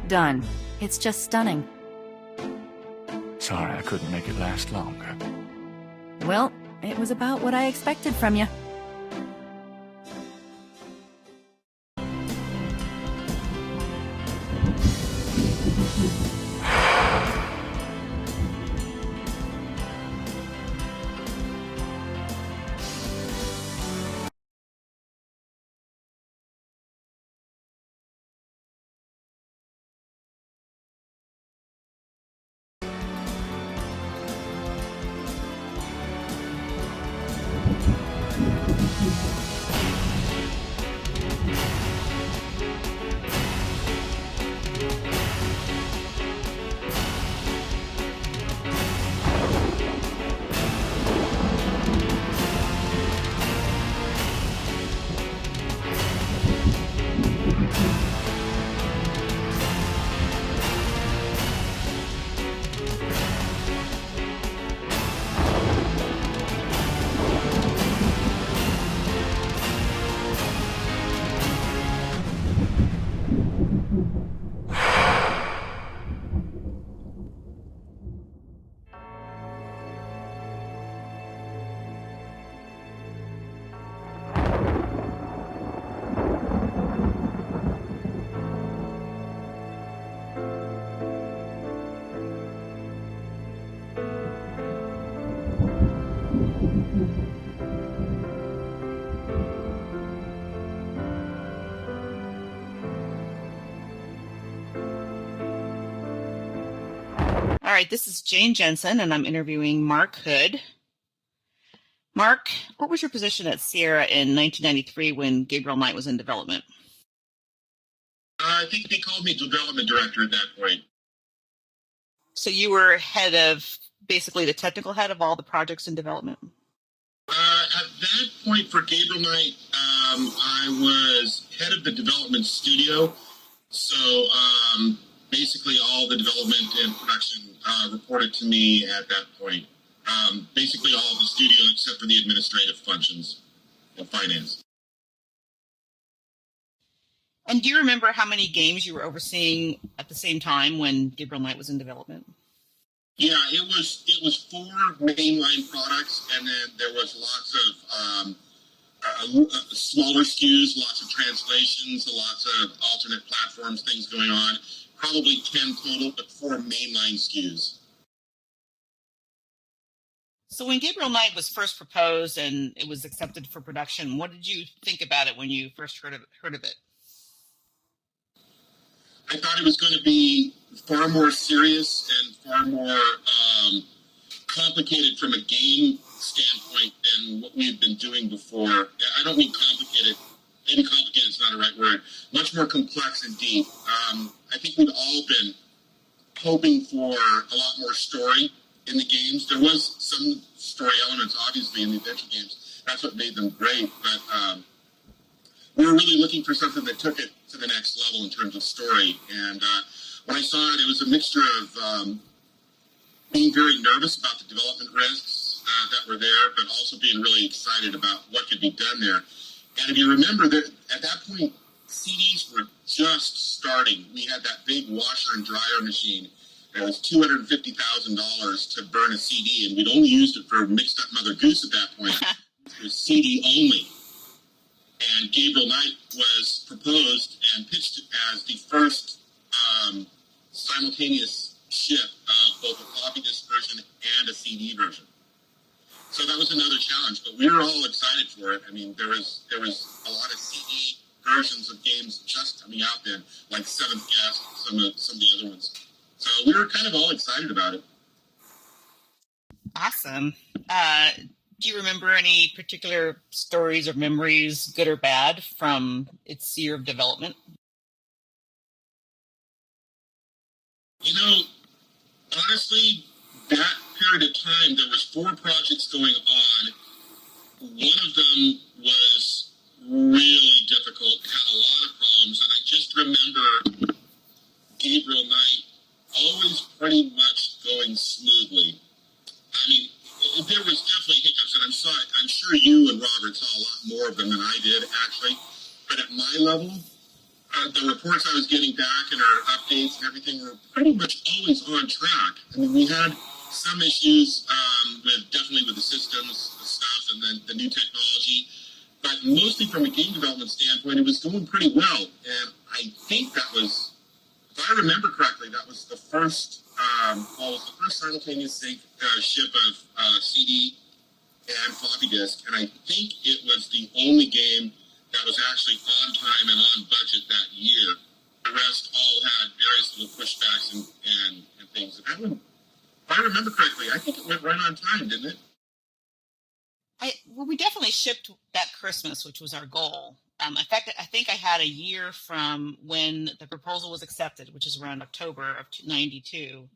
Done. It's just stunning. Sorry I couldn't make it last longer. Well, it was about what I expected from you. All right, this is Jane Jensen, and I'm interviewing Mark Hood. Mark, what was your position at Sierra in 1993 when Gabriel Knight was in development? I think they called me development director at that point. So you were head of, basically the technical head of all the projects in development? At that point for Gabriel Knight, I was head of the development studio. So basically all the development and production reported to me at that point. Basically all of the studio except for the administrative functions and finance. And do you remember how many games you were overseeing at the same time when Gabriel Knight was in development? Yeah, it was 4 mainline products, and then there was lots of smaller SKUs, lots of translations, lots of alternate platforms, things going on. Probably 10 total, but 4 mainline SKUs. So when Gabriel Knight was first proposed and it was accepted for production, what did you think about it when you first heard of it? I thought it was going to be far more serious and far more complicated from a game standpoint than what we had been doing before. I don't mean complicated. Maybe complicated is not a right word. Much more complex and deep. I think we've all been hoping for a lot more story in the games. There was some story elements, obviously, in the adventure games. That's what made them great. But we were really looking for something that took it to the next level in terms of story. And when I saw it, it was a mixture of being very nervous about the development risks that were there, but also being really excited about what could be done there. And if you remember that at that point, CDs were just starting. We had that big washer and dryer machine. It was $250,000 to burn a CD, and we'd only used it for Mixed Up Mother Goose at that point. It was CD only. And Gabriel Knight was proposed and pitched as the first simultaneous ship of both a floppy disk version and a CD version. So that was another challenge, but we were all excited for it. I mean, there was a lot of CD versions of games just coming out then, like Seventh Guest, some of the other ones. So we were kind of all excited about it. Awesome. Do you remember any particular stories or memories, good or bad, from its year of development? You know, honestly, that period of time, there was 4 projects going on. One of them was really difficult, had a lot of problems, and I just remember Gabriel Knight always pretty much going smoothly. I mean, there was definitely hiccups, and I'm sure you and Robert saw a lot more of them than I did, actually. But at my level, the reports I was getting back and our updates and everything were pretty much always on track. I mean, we had some issues definitely with the systems stuff and then the new technology, but mostly from a game development standpoint, it was going pretty well. And I think that was, if I remember correctly, that was the first, simultaneous sync ship of CD and floppy disk, and I think it was the only game that was actually on time and on budget that year. The rest all had various little pushbacks and things. And that one, if I remember correctly, I think it went right on time, didn't it? Well, we definitely shipped that Christmas, which was our goal. In fact, I think I had a year from when the proposal was accepted, which is around October of '92,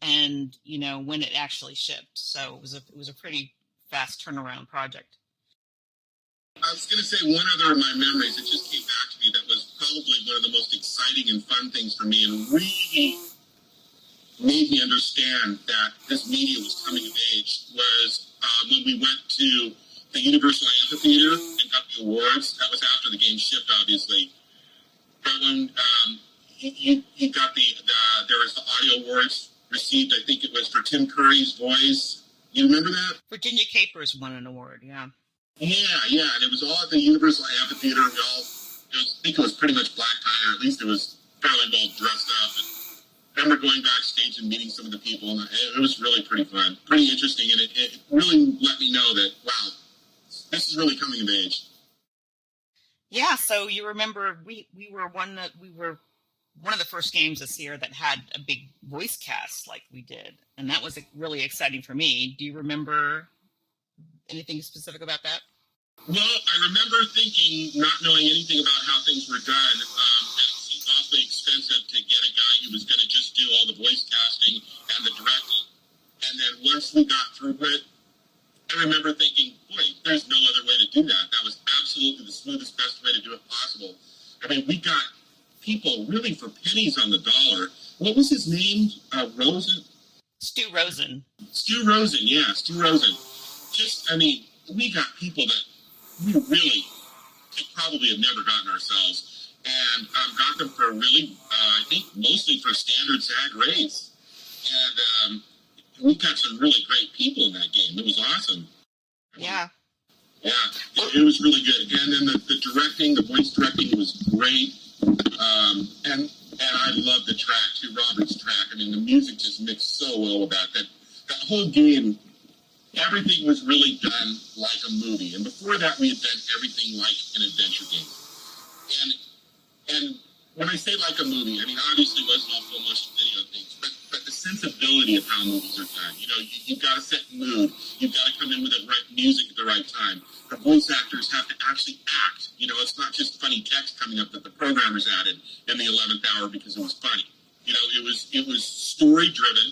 and when it actually shipped. So it was a pretty fast turnaround project. I was going to say one other of my memories that just came back to me that was probably one of the most exciting and fun things for me and really made me understand that this media was coming of age was when we went to the Universal Amphitheater and got the awards. That was after the game shipped, obviously. But when you got there was the audio awards received, I think it was for Tim Curry's voice. You remember that? Virginia Capers won an award, yeah. Yeah, and it was all at the Universal Amphitheater. I think it was pretty much black tie, or at least it was fairly well dressed up. And I remember going backstage and meeting some of the people, and it was really pretty fun, pretty interesting, and it really let me know that, wow, this is really coming of age. Yeah, so you remember we were one of the first games this year that had a big voice cast like we did, and that was really exciting for me. Do you remember anything specific about that? Well, I remember thinking, not knowing anything about how things were done, that it seemed awfully expensive to get a guy who was going to just do all the voice casting and the directing. And then once we got through it, I remember thinking, boy, there's no other way to do that. That was absolutely the smoothest, best way to do it possible. I mean, we got people really for pennies on the dollar. What was his name? Rosen? Stu Rosen. Stu Rosen, yeah, Stu Rosen. We got people that we really could probably have never gotten ourselves, and got them for really, I think, mostly for standard SAG rates. And we got some really great people in that game. It was awesome. Yeah. Yeah, it was really good. And then the directing, the voice directing was great. And I love the track, too, Robert's track. I mean, the music just mixed so well with that. That whole game, everything was really done like a movie. And before that, we had done everything like an adventure game. And when I say like a movie, I mean, obviously it wasn't all full motion video things, but the sensibility of how movies are done. You've got to set mood. You've got to come in with the right music at the right time. The voice actors have to actually act. It's not just funny text coming up that the programmers added in the 11th hour because it was funny. It was story driven.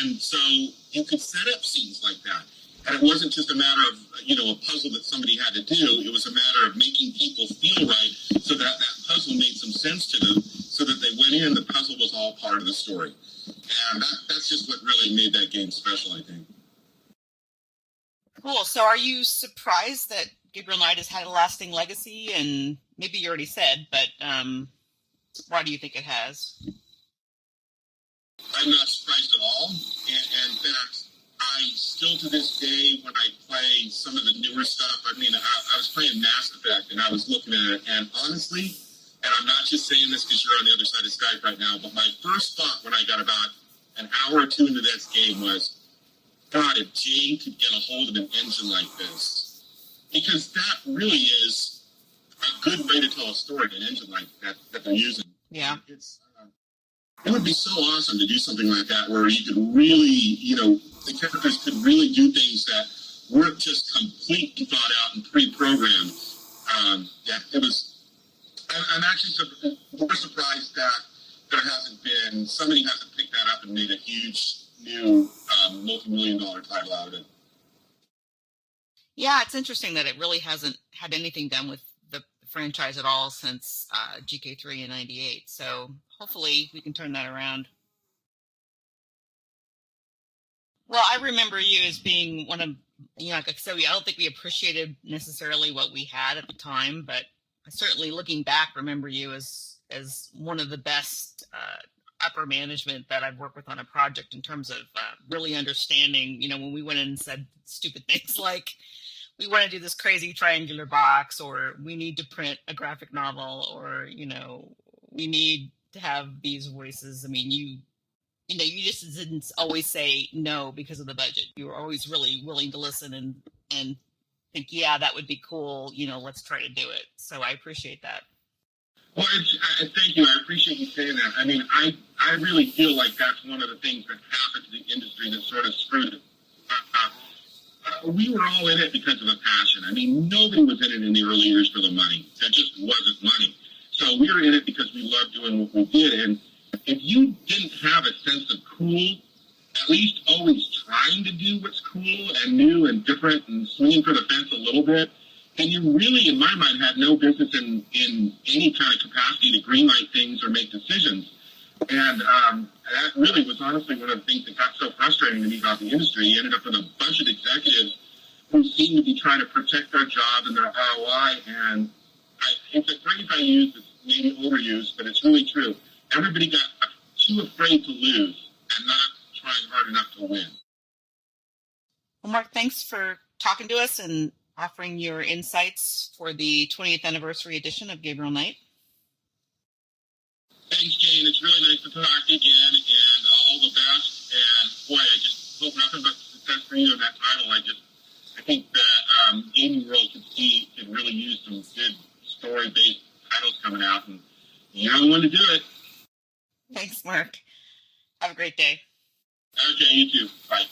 And so you could set up scenes like that. And it wasn't just a matter of, a puzzle that somebody had to do. It was a matter of making people feel right so that puzzle made some sense to them so that they went in, the puzzle was all part of the story. And that's just what really made that game special, I think. Cool. So are you surprised that Gabriel Knight has had a lasting legacy? And maybe you already said, but why do you think it has? I'm not surprised at all. And in fact, I still to this day, when I play some of the newer stuff, I mean, I was playing Mass Effect and I was looking at it, and honestly, and I'm not just saying this because you're on the other side of Skype right now, but my first thought when I got about an hour or two into this game was, God, if Jane could get a hold of an engine like this, because that really is a good way to tell a story, an engine like that they're using. Yeah. It would be so awesome to do something like that where you could really, the characters could really do things that weren't just completely thought out and pre-programmed. Yeah, it was. I'm actually more surprised that somebody hasn't picked that up and made a huge new multi-million-dollar title out of it. Yeah, it's interesting that it really hasn't had anything done with the franchise at all since GK3 in '98. So hopefully we can turn that around. Well, I remember you as being one of, like I said, I don't think we appreciated necessarily what we had at the time, but certainly looking back, remember you as one of the best upper management that I've worked with on a project in terms of really understanding, when we went in and said stupid things like, we want to do this crazy triangular box, or we need to print a graphic novel, or, we need to have these voices. I mean, you just didn't always say no because of the budget. You were always really willing to listen and think, yeah, that would be cool. Let's try to do it. So I appreciate that. Well, thank you. I appreciate you saying that. I mean, I really feel like that's one of the things that happened to the industry that sort of screwed it. We were all in it because of a passion. I mean, nobody was in it in the early years for the money. There just wasn't money. So we were in it because we loved doing what we did. And if you didn't have a sense of cool, at least always trying to do what's cool and new and different and swinging for the fence a little bit, then you really, in my mind, had no business in any kind of capacity to greenlight things or make decisions. And that really was honestly one of the things that got so frustrating to me about the industry. You ended up with a bunch of executives who seemed to be trying to protect their job and their ROI. And it's a phrase I use that's maybe overused, but it's really true. Everybody got too afraid to lose and not trying hard enough to win. Well, Mark, thanks for talking to us and offering your insights for the 20th anniversary edition of Gabriel Knight. Thanks, Jane. It's really nice to talk to you again, and all the best. And boy, I just hope nothing but success for you in that title. I think that gaming world could really use some good story-based titles coming out, and you're the one to do it. Thanks, Mark. Have a great day. Okay, you too. Bye.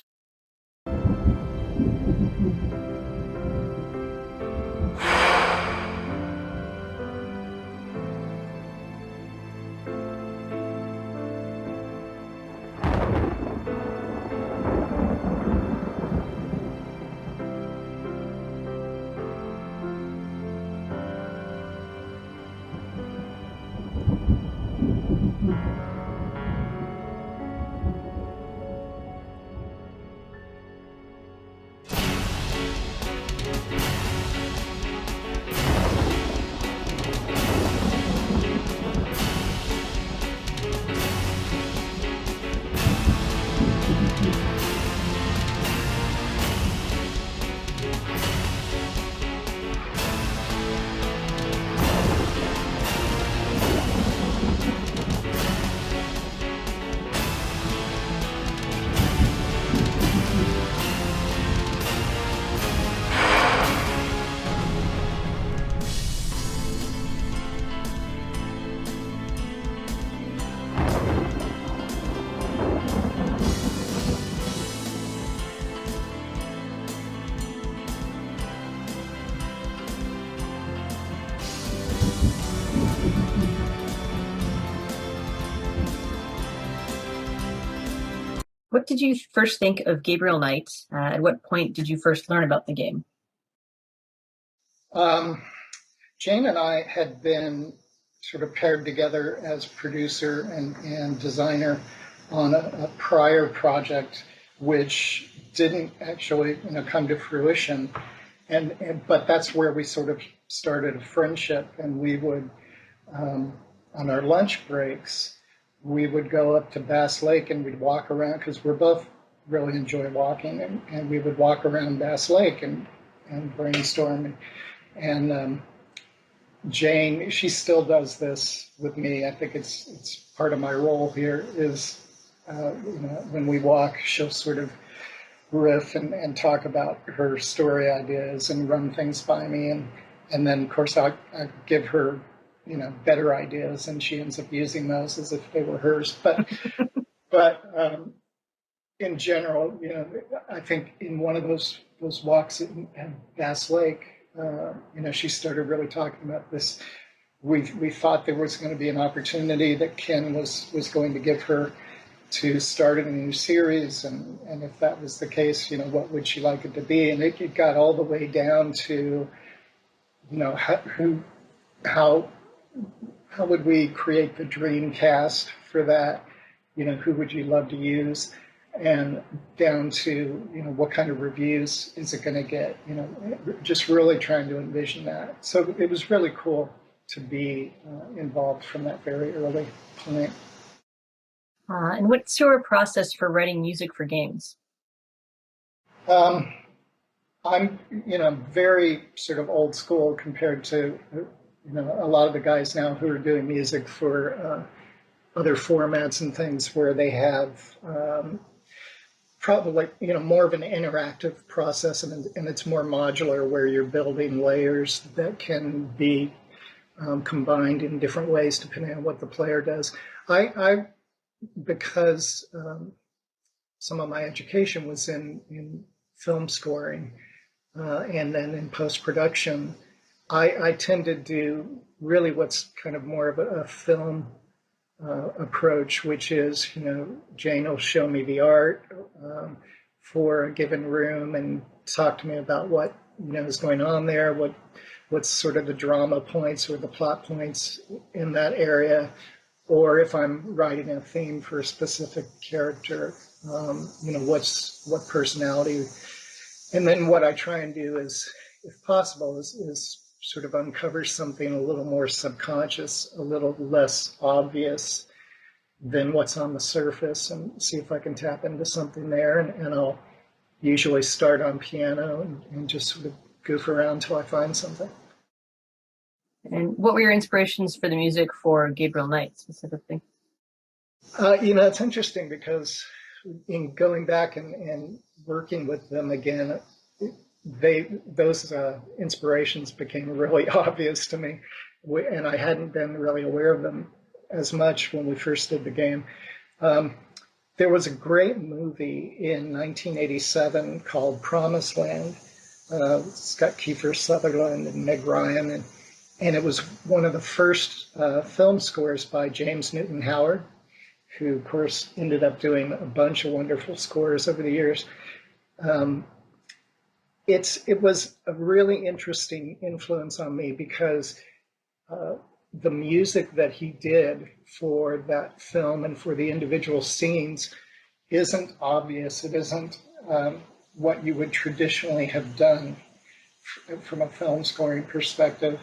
What did you first think of Gabriel Knight? At what point did you first learn about the game? Jane and I had been sort of paired together as producer and designer on a prior project, which didn't actually come to fruition. But that's where we sort of started a friendship, and we would, on our lunch breaks, we would go up to Bass Lake and we'd walk around, because we're both really enjoy walking, and we would walk around Bass Lake and brainstorm. And Jane, she still does this with me. I think it's part of my role here is, when we walk, she'll sort of riff and talk about her story ideas and run things by me. And then, of course, I give her better ideas, and she ends up using those as if they were hers. But in general, I think in one of those walks at Bass Lake, she started really talking about this. We thought there was going to be an opportunity that Ken was going to give her to start a new series, and if that was the case, what would she like it to be? And it got all the way down to, how would we create the dream cast for that? Who would you love to use? And down to, what kind of reviews is it going to get? Just really trying to envision that. So it was really cool to be involved from that very early point. And what's your process for writing music for games? I'm, very sort of old school compared to, a lot of the guys now who are doing music for other formats and things where they have probably, more of an interactive process, and it's more modular where you're building layers that can be combined in different ways depending on what the player does. I because some of my education was in film scoring and then in post-production, I tend to do really what's kind of more of a film approach, which is, Jane will show me the art for a given room and talk to me about what, is going on there, what's sort of the drama points or the plot points in that area, or if I'm writing a theme for a specific character, what personality. And then what I try and do is, if possible, is sort of uncover something a little more subconscious, a little less obvious than what's on the surface, and see if I can tap into something there. And I'll usually start on piano and just sort of goof around until I find something. And what were your inspirations for the music for Gabriel Knight specifically? It's interesting because in going back and working with them again, those inspirations became really obvious to me, and I hadn't been really aware of them as much when we first did the game. There was a great movie in 1987 called Promised Land. It's got Kiefer Sutherland and Meg Ryan, and it was one of the first film scores by James Newton Howard, who, of course, ended up doing a bunch of wonderful scores over the years. It was a really interesting influence on me because the music that he did for that film and for the individual scenes isn't obvious. It isn't what you would traditionally have done from a film scoring perspective.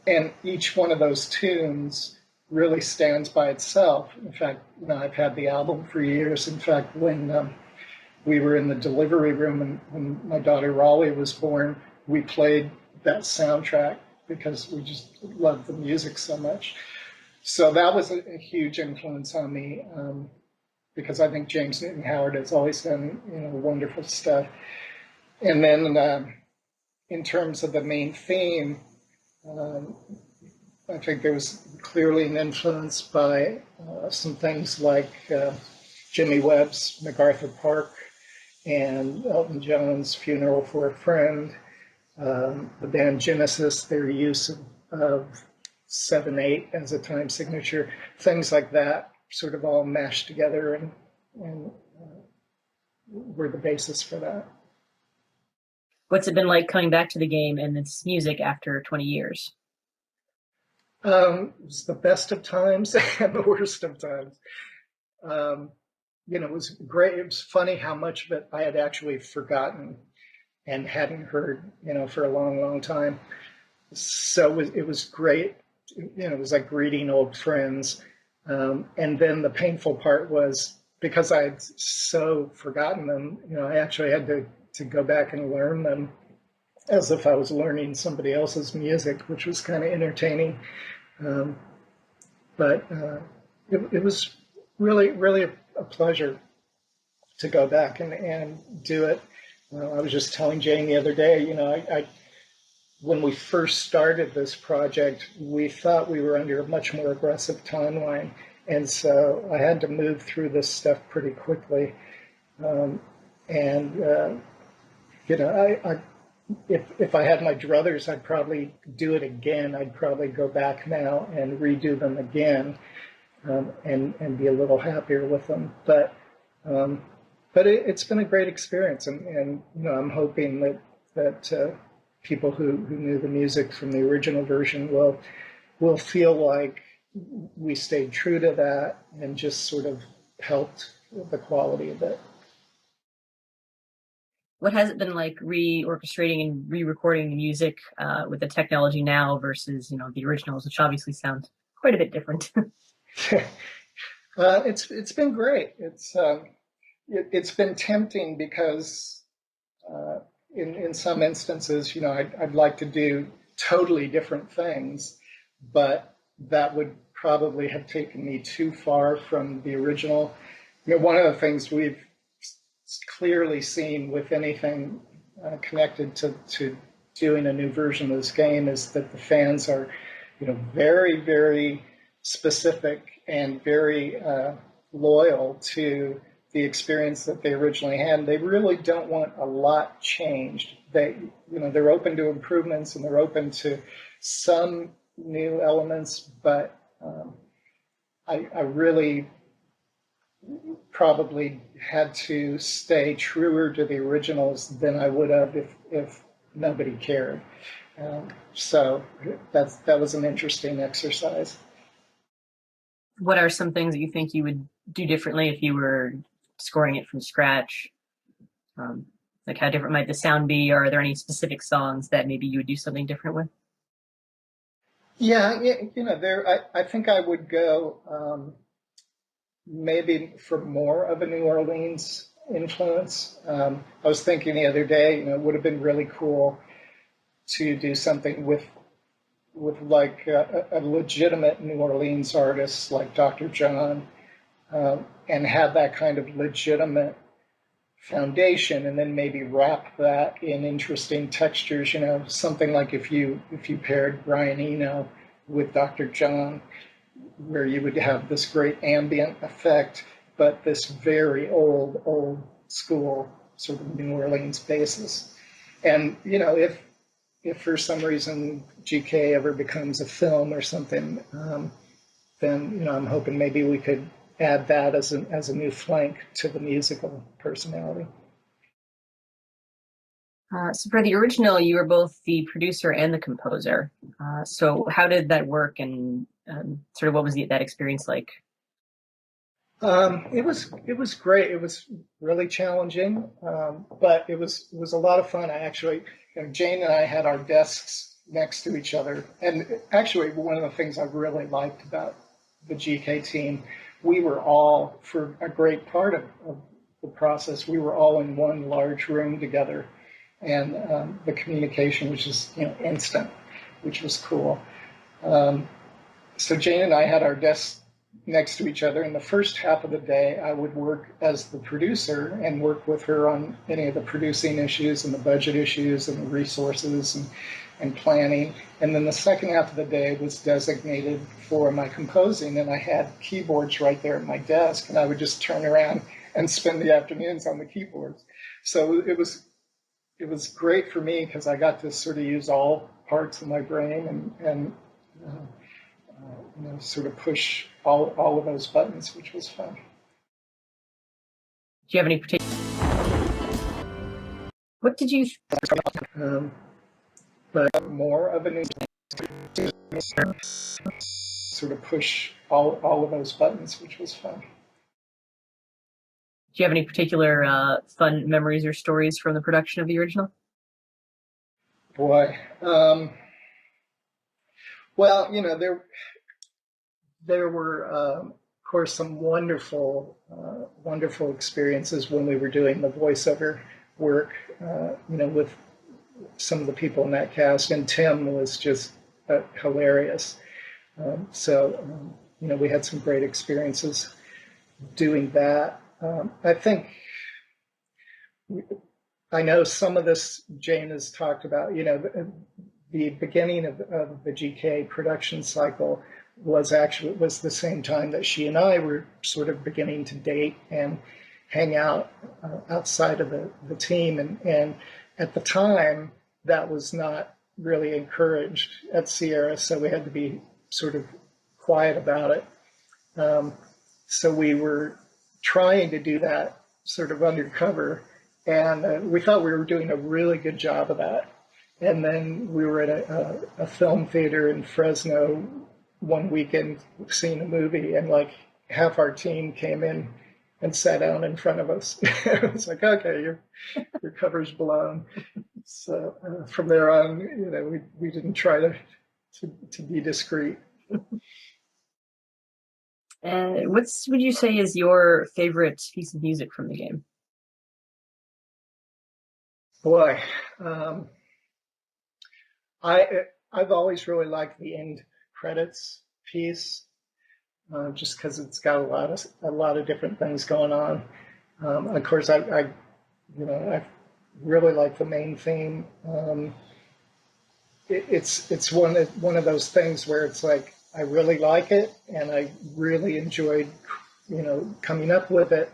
And each one of those tunes really stands by itself. In fact, I've had the album for years. In fact, when we were in the delivery room and when my daughter Raleigh was born, we played that soundtrack because we just loved the music so much. So that was a huge influence on me because I think James Newton Howard has always done wonderful stuff. And then in terms of the main theme, I think there was clearly an influence by some things like Jimmy Webb's MacArthur Park and Elton John's Funeral for a Friend, the band Genesis, their use of 7/8 as a time signature, things like that sort of all mashed together and were the basis for that. What's it been like coming back to the game and its music after 20 years? It was the best of times and the worst of times. It was great. It was funny how much of it I had actually forgotten and hadn't heard, for a long, long time. So it was great. It was like greeting old friends. And then the painful part was because I had so forgotten them, I actually had to go back and learn them as if I was learning somebody else's music, which was kind of entertaining. But it was really, really a pleasure to go back and do it. I was just telling Jane the other day, when we first started this project, we thought we were under a much more aggressive timeline. And so I had to move through this stuff pretty quickly. If I had my druthers, I'd probably do it again. I'd probably go back now and redo them again, and be a little happier with them. But it's been a great experience, and I'm hoping that people who knew the music from the original version will feel like we stayed true to that and just sort of helped the quality of it. What has it been like re-orchestrating and re-recording the music with the technology now versus the originals, which obviously sound quite a bit different? It's been great. It's been tempting because in some instances, I'd like to do totally different things, but that would probably have taken me too far from the original. One of the things we've clearly seen with anything connected to doing a new version of this game is that the fans are, very, very specific and very loyal to the experience that they originally had. They really don't want a lot changed. They're open to improvements and they're open to some new elements, but I really probably had to stay truer to the originals than I would have if nobody cared. So that was an interesting exercise. What are some things that you think you would do differently if you were scoring it from scratch? Like how different might the sound be, or are there any specific songs that maybe you would do something different with? Yeah, I think I would go maybe for more of a New Orleans influence. I was thinking the other day, it would have been really cool to do something with like a legitimate New Orleans artist like Dr. John, and have that kind of legitimate foundation, and then maybe wrap that in interesting textures. Something like if you paired Brian Eno with Dr. John, where you would have this great ambient effect, but this very old school sort of New Orleans basis. And if for some reason GK ever becomes a film or something, then I'm hoping maybe we could add that as a new flank to the musical personality. So for the original, you were both the producer and the composer. So how did that work, and sort of what was that experience like? It was great. It was really challenging, but it was a lot of fun. I actually, Jane and I had our desks next to each other, and actually one of the things I really liked about the GK team, we were all, for a great part of the process, we were all in one large room together, and the communication was just instant, which was cool. So Jane and I had our desks next to each other. In the first half of the day, I would work as the producer and work with her on any of the producing issues and the budget issues and the resources and planning. And then the second half of the day was designated for my composing, and I had keyboards right there at my desk, and I would just turn around and spend the afternoons on the keyboards. So it was great for me because I got to sort of use all parts of my brain and sort of push all of those buttons, which was fun. Do you have any particular? What did you? But more of a new sort of push all of those buttons, which was fun. Do you have any particular fun memories or stories from the production of the original? Boy, well, there were, of course, some wonderful experiences when we were doing the voiceover work, with some of the people in that cast, and Tim was just hilarious. We had some great experiences doing that. I know some of this Jane has talked about, the beginning of the GK production cycle was the same time that she and I were sort of beginning to date and hang out outside of the team. And at the time, that was not really encouraged at Sierra, so we had to be sort of quiet about it. So we were trying to do that sort of undercover, and we thought we were doing a really good job of that. And then we were at a film theater in Fresno one weekend seeing a movie, and like half our team came in and sat down in front of us. It was like, okay, your cover's blown. So from there on, we didn't try to be discreet. And what would you say is your favorite piece of music from the game? Boy, I've always really liked the end credits piece, just because it's got a lot of different things going on. Of course, I really like the main theme. It's one of those things where it's like I really like it and I really enjoyed coming up with it,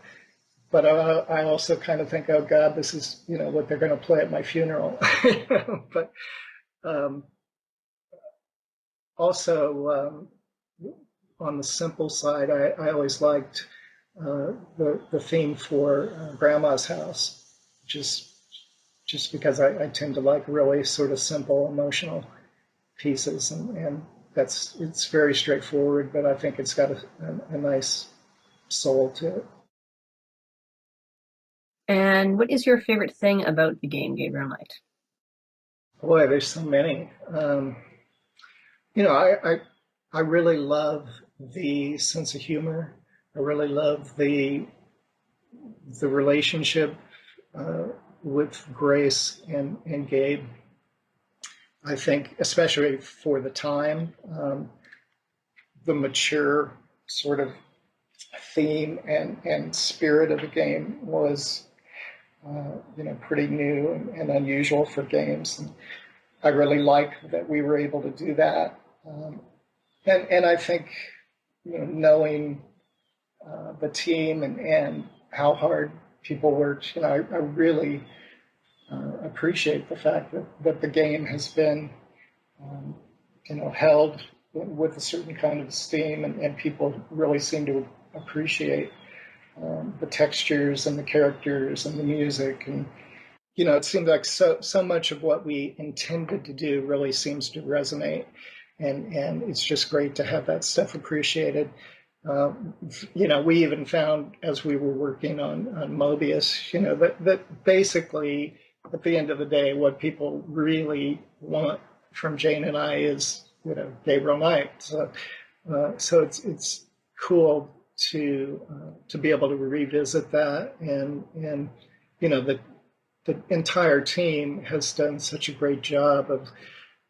but I also kind of think, oh God, this is what they're going to play at my funeral. But also on the simple side, I always liked the theme for Grandma's House, just because I tend to like really sort of simple emotional pieces, and it's very straightforward, but I think it's got a nice soul to it. And what is your favorite thing about the game, Gabriel Knight? Boy, there's so many. I really love the sense of humor. I really love the relationship with Grace and Gabe. I think, especially for the time, the mature sort of theme and spirit of the game was, pretty new and unusual for games. And I really like that we were able to do that. And I think, knowing the team and how hard people worked, I really appreciate the fact that the game has been, held with a certain kind of esteem, and people really seem to appreciate the textures and the characters and the music. And, it seems like so much of what we intended to do really seems to resonate. And it's just great to have that stuff appreciated. We even found as we were working on Mobius, that basically at the end of the day, what people really want from Jane and I is, Gabriel Knight. So it's cool to be able to revisit that, and the entire team has done such a great job of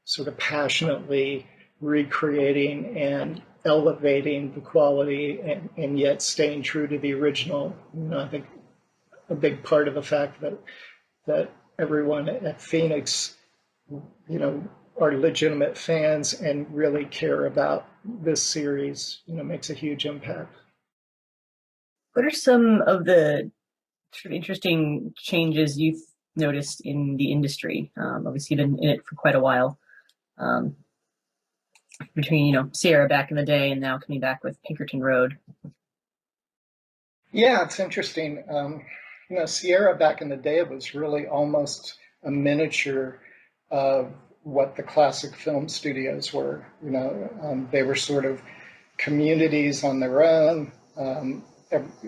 sort of passionately recreating and elevating the quality and yet staying true to the original. I think a big part of the fact that everyone at Phoenix, are legitimate fans and really care about this series, makes a huge impact. What are some of the sort of interesting changes you've noticed in the industry? Obviously, you've been in it for quite a while. Between Sierra back in the day and now coming back with Pinkerton Road. Yeah, it's interesting. Sierra back in the day was really almost a miniature of what the classic film studios were. They were sort of communities on their own.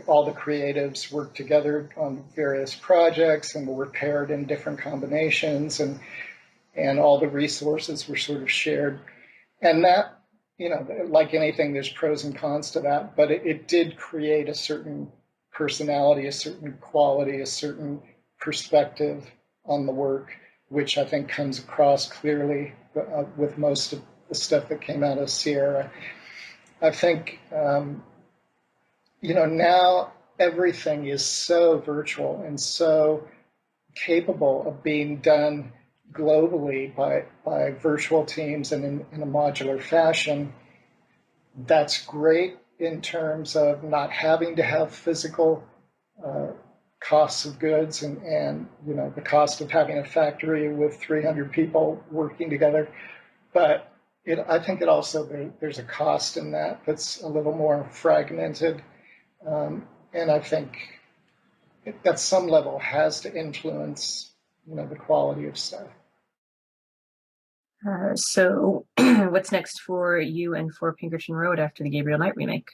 All the creatives worked together on various projects and were paired in different combinations, and all the resources were sort of shared. And that, like anything, there's pros and cons to that, but it did create a certain personality, a certain quality, a certain perspective on the work, which I think comes across clearly with most of the stuff that came out of Sierra. I think, now everything is so virtual and so capable of being done, globally by virtual teams and in a modular fashion, that's great in terms of not having to have physical costs of goods and the cost of having a factory with 300 people working together. But I think it also, there's a cost in that that's a little more fragmented. And I think at some level has to influence, the quality of stuff. So what's next for you and for Pinkerton Road after the Gabriel Knight remake?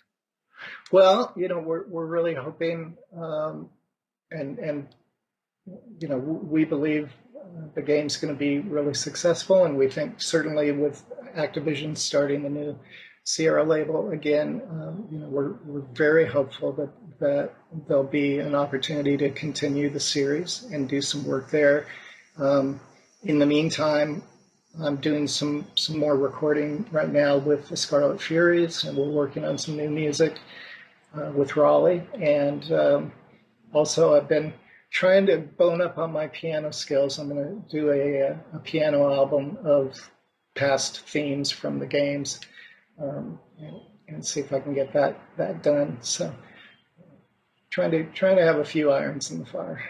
Well, we're really hoping, and we believe the game's going to be really successful, and we think certainly with Activision starting the new Sierra label again, we're very hopeful that there'll be an opportunity to continue the series and do some work there. In the meantime, I'm doing some more recording right now with the Scarlet Furies, and we're working on some new music with Raleigh. And also, I've been trying to bone up on my piano skills. I'm going to do a piano album of past themes from the games, and see if I can get that done. So, trying to have a few irons in the fire.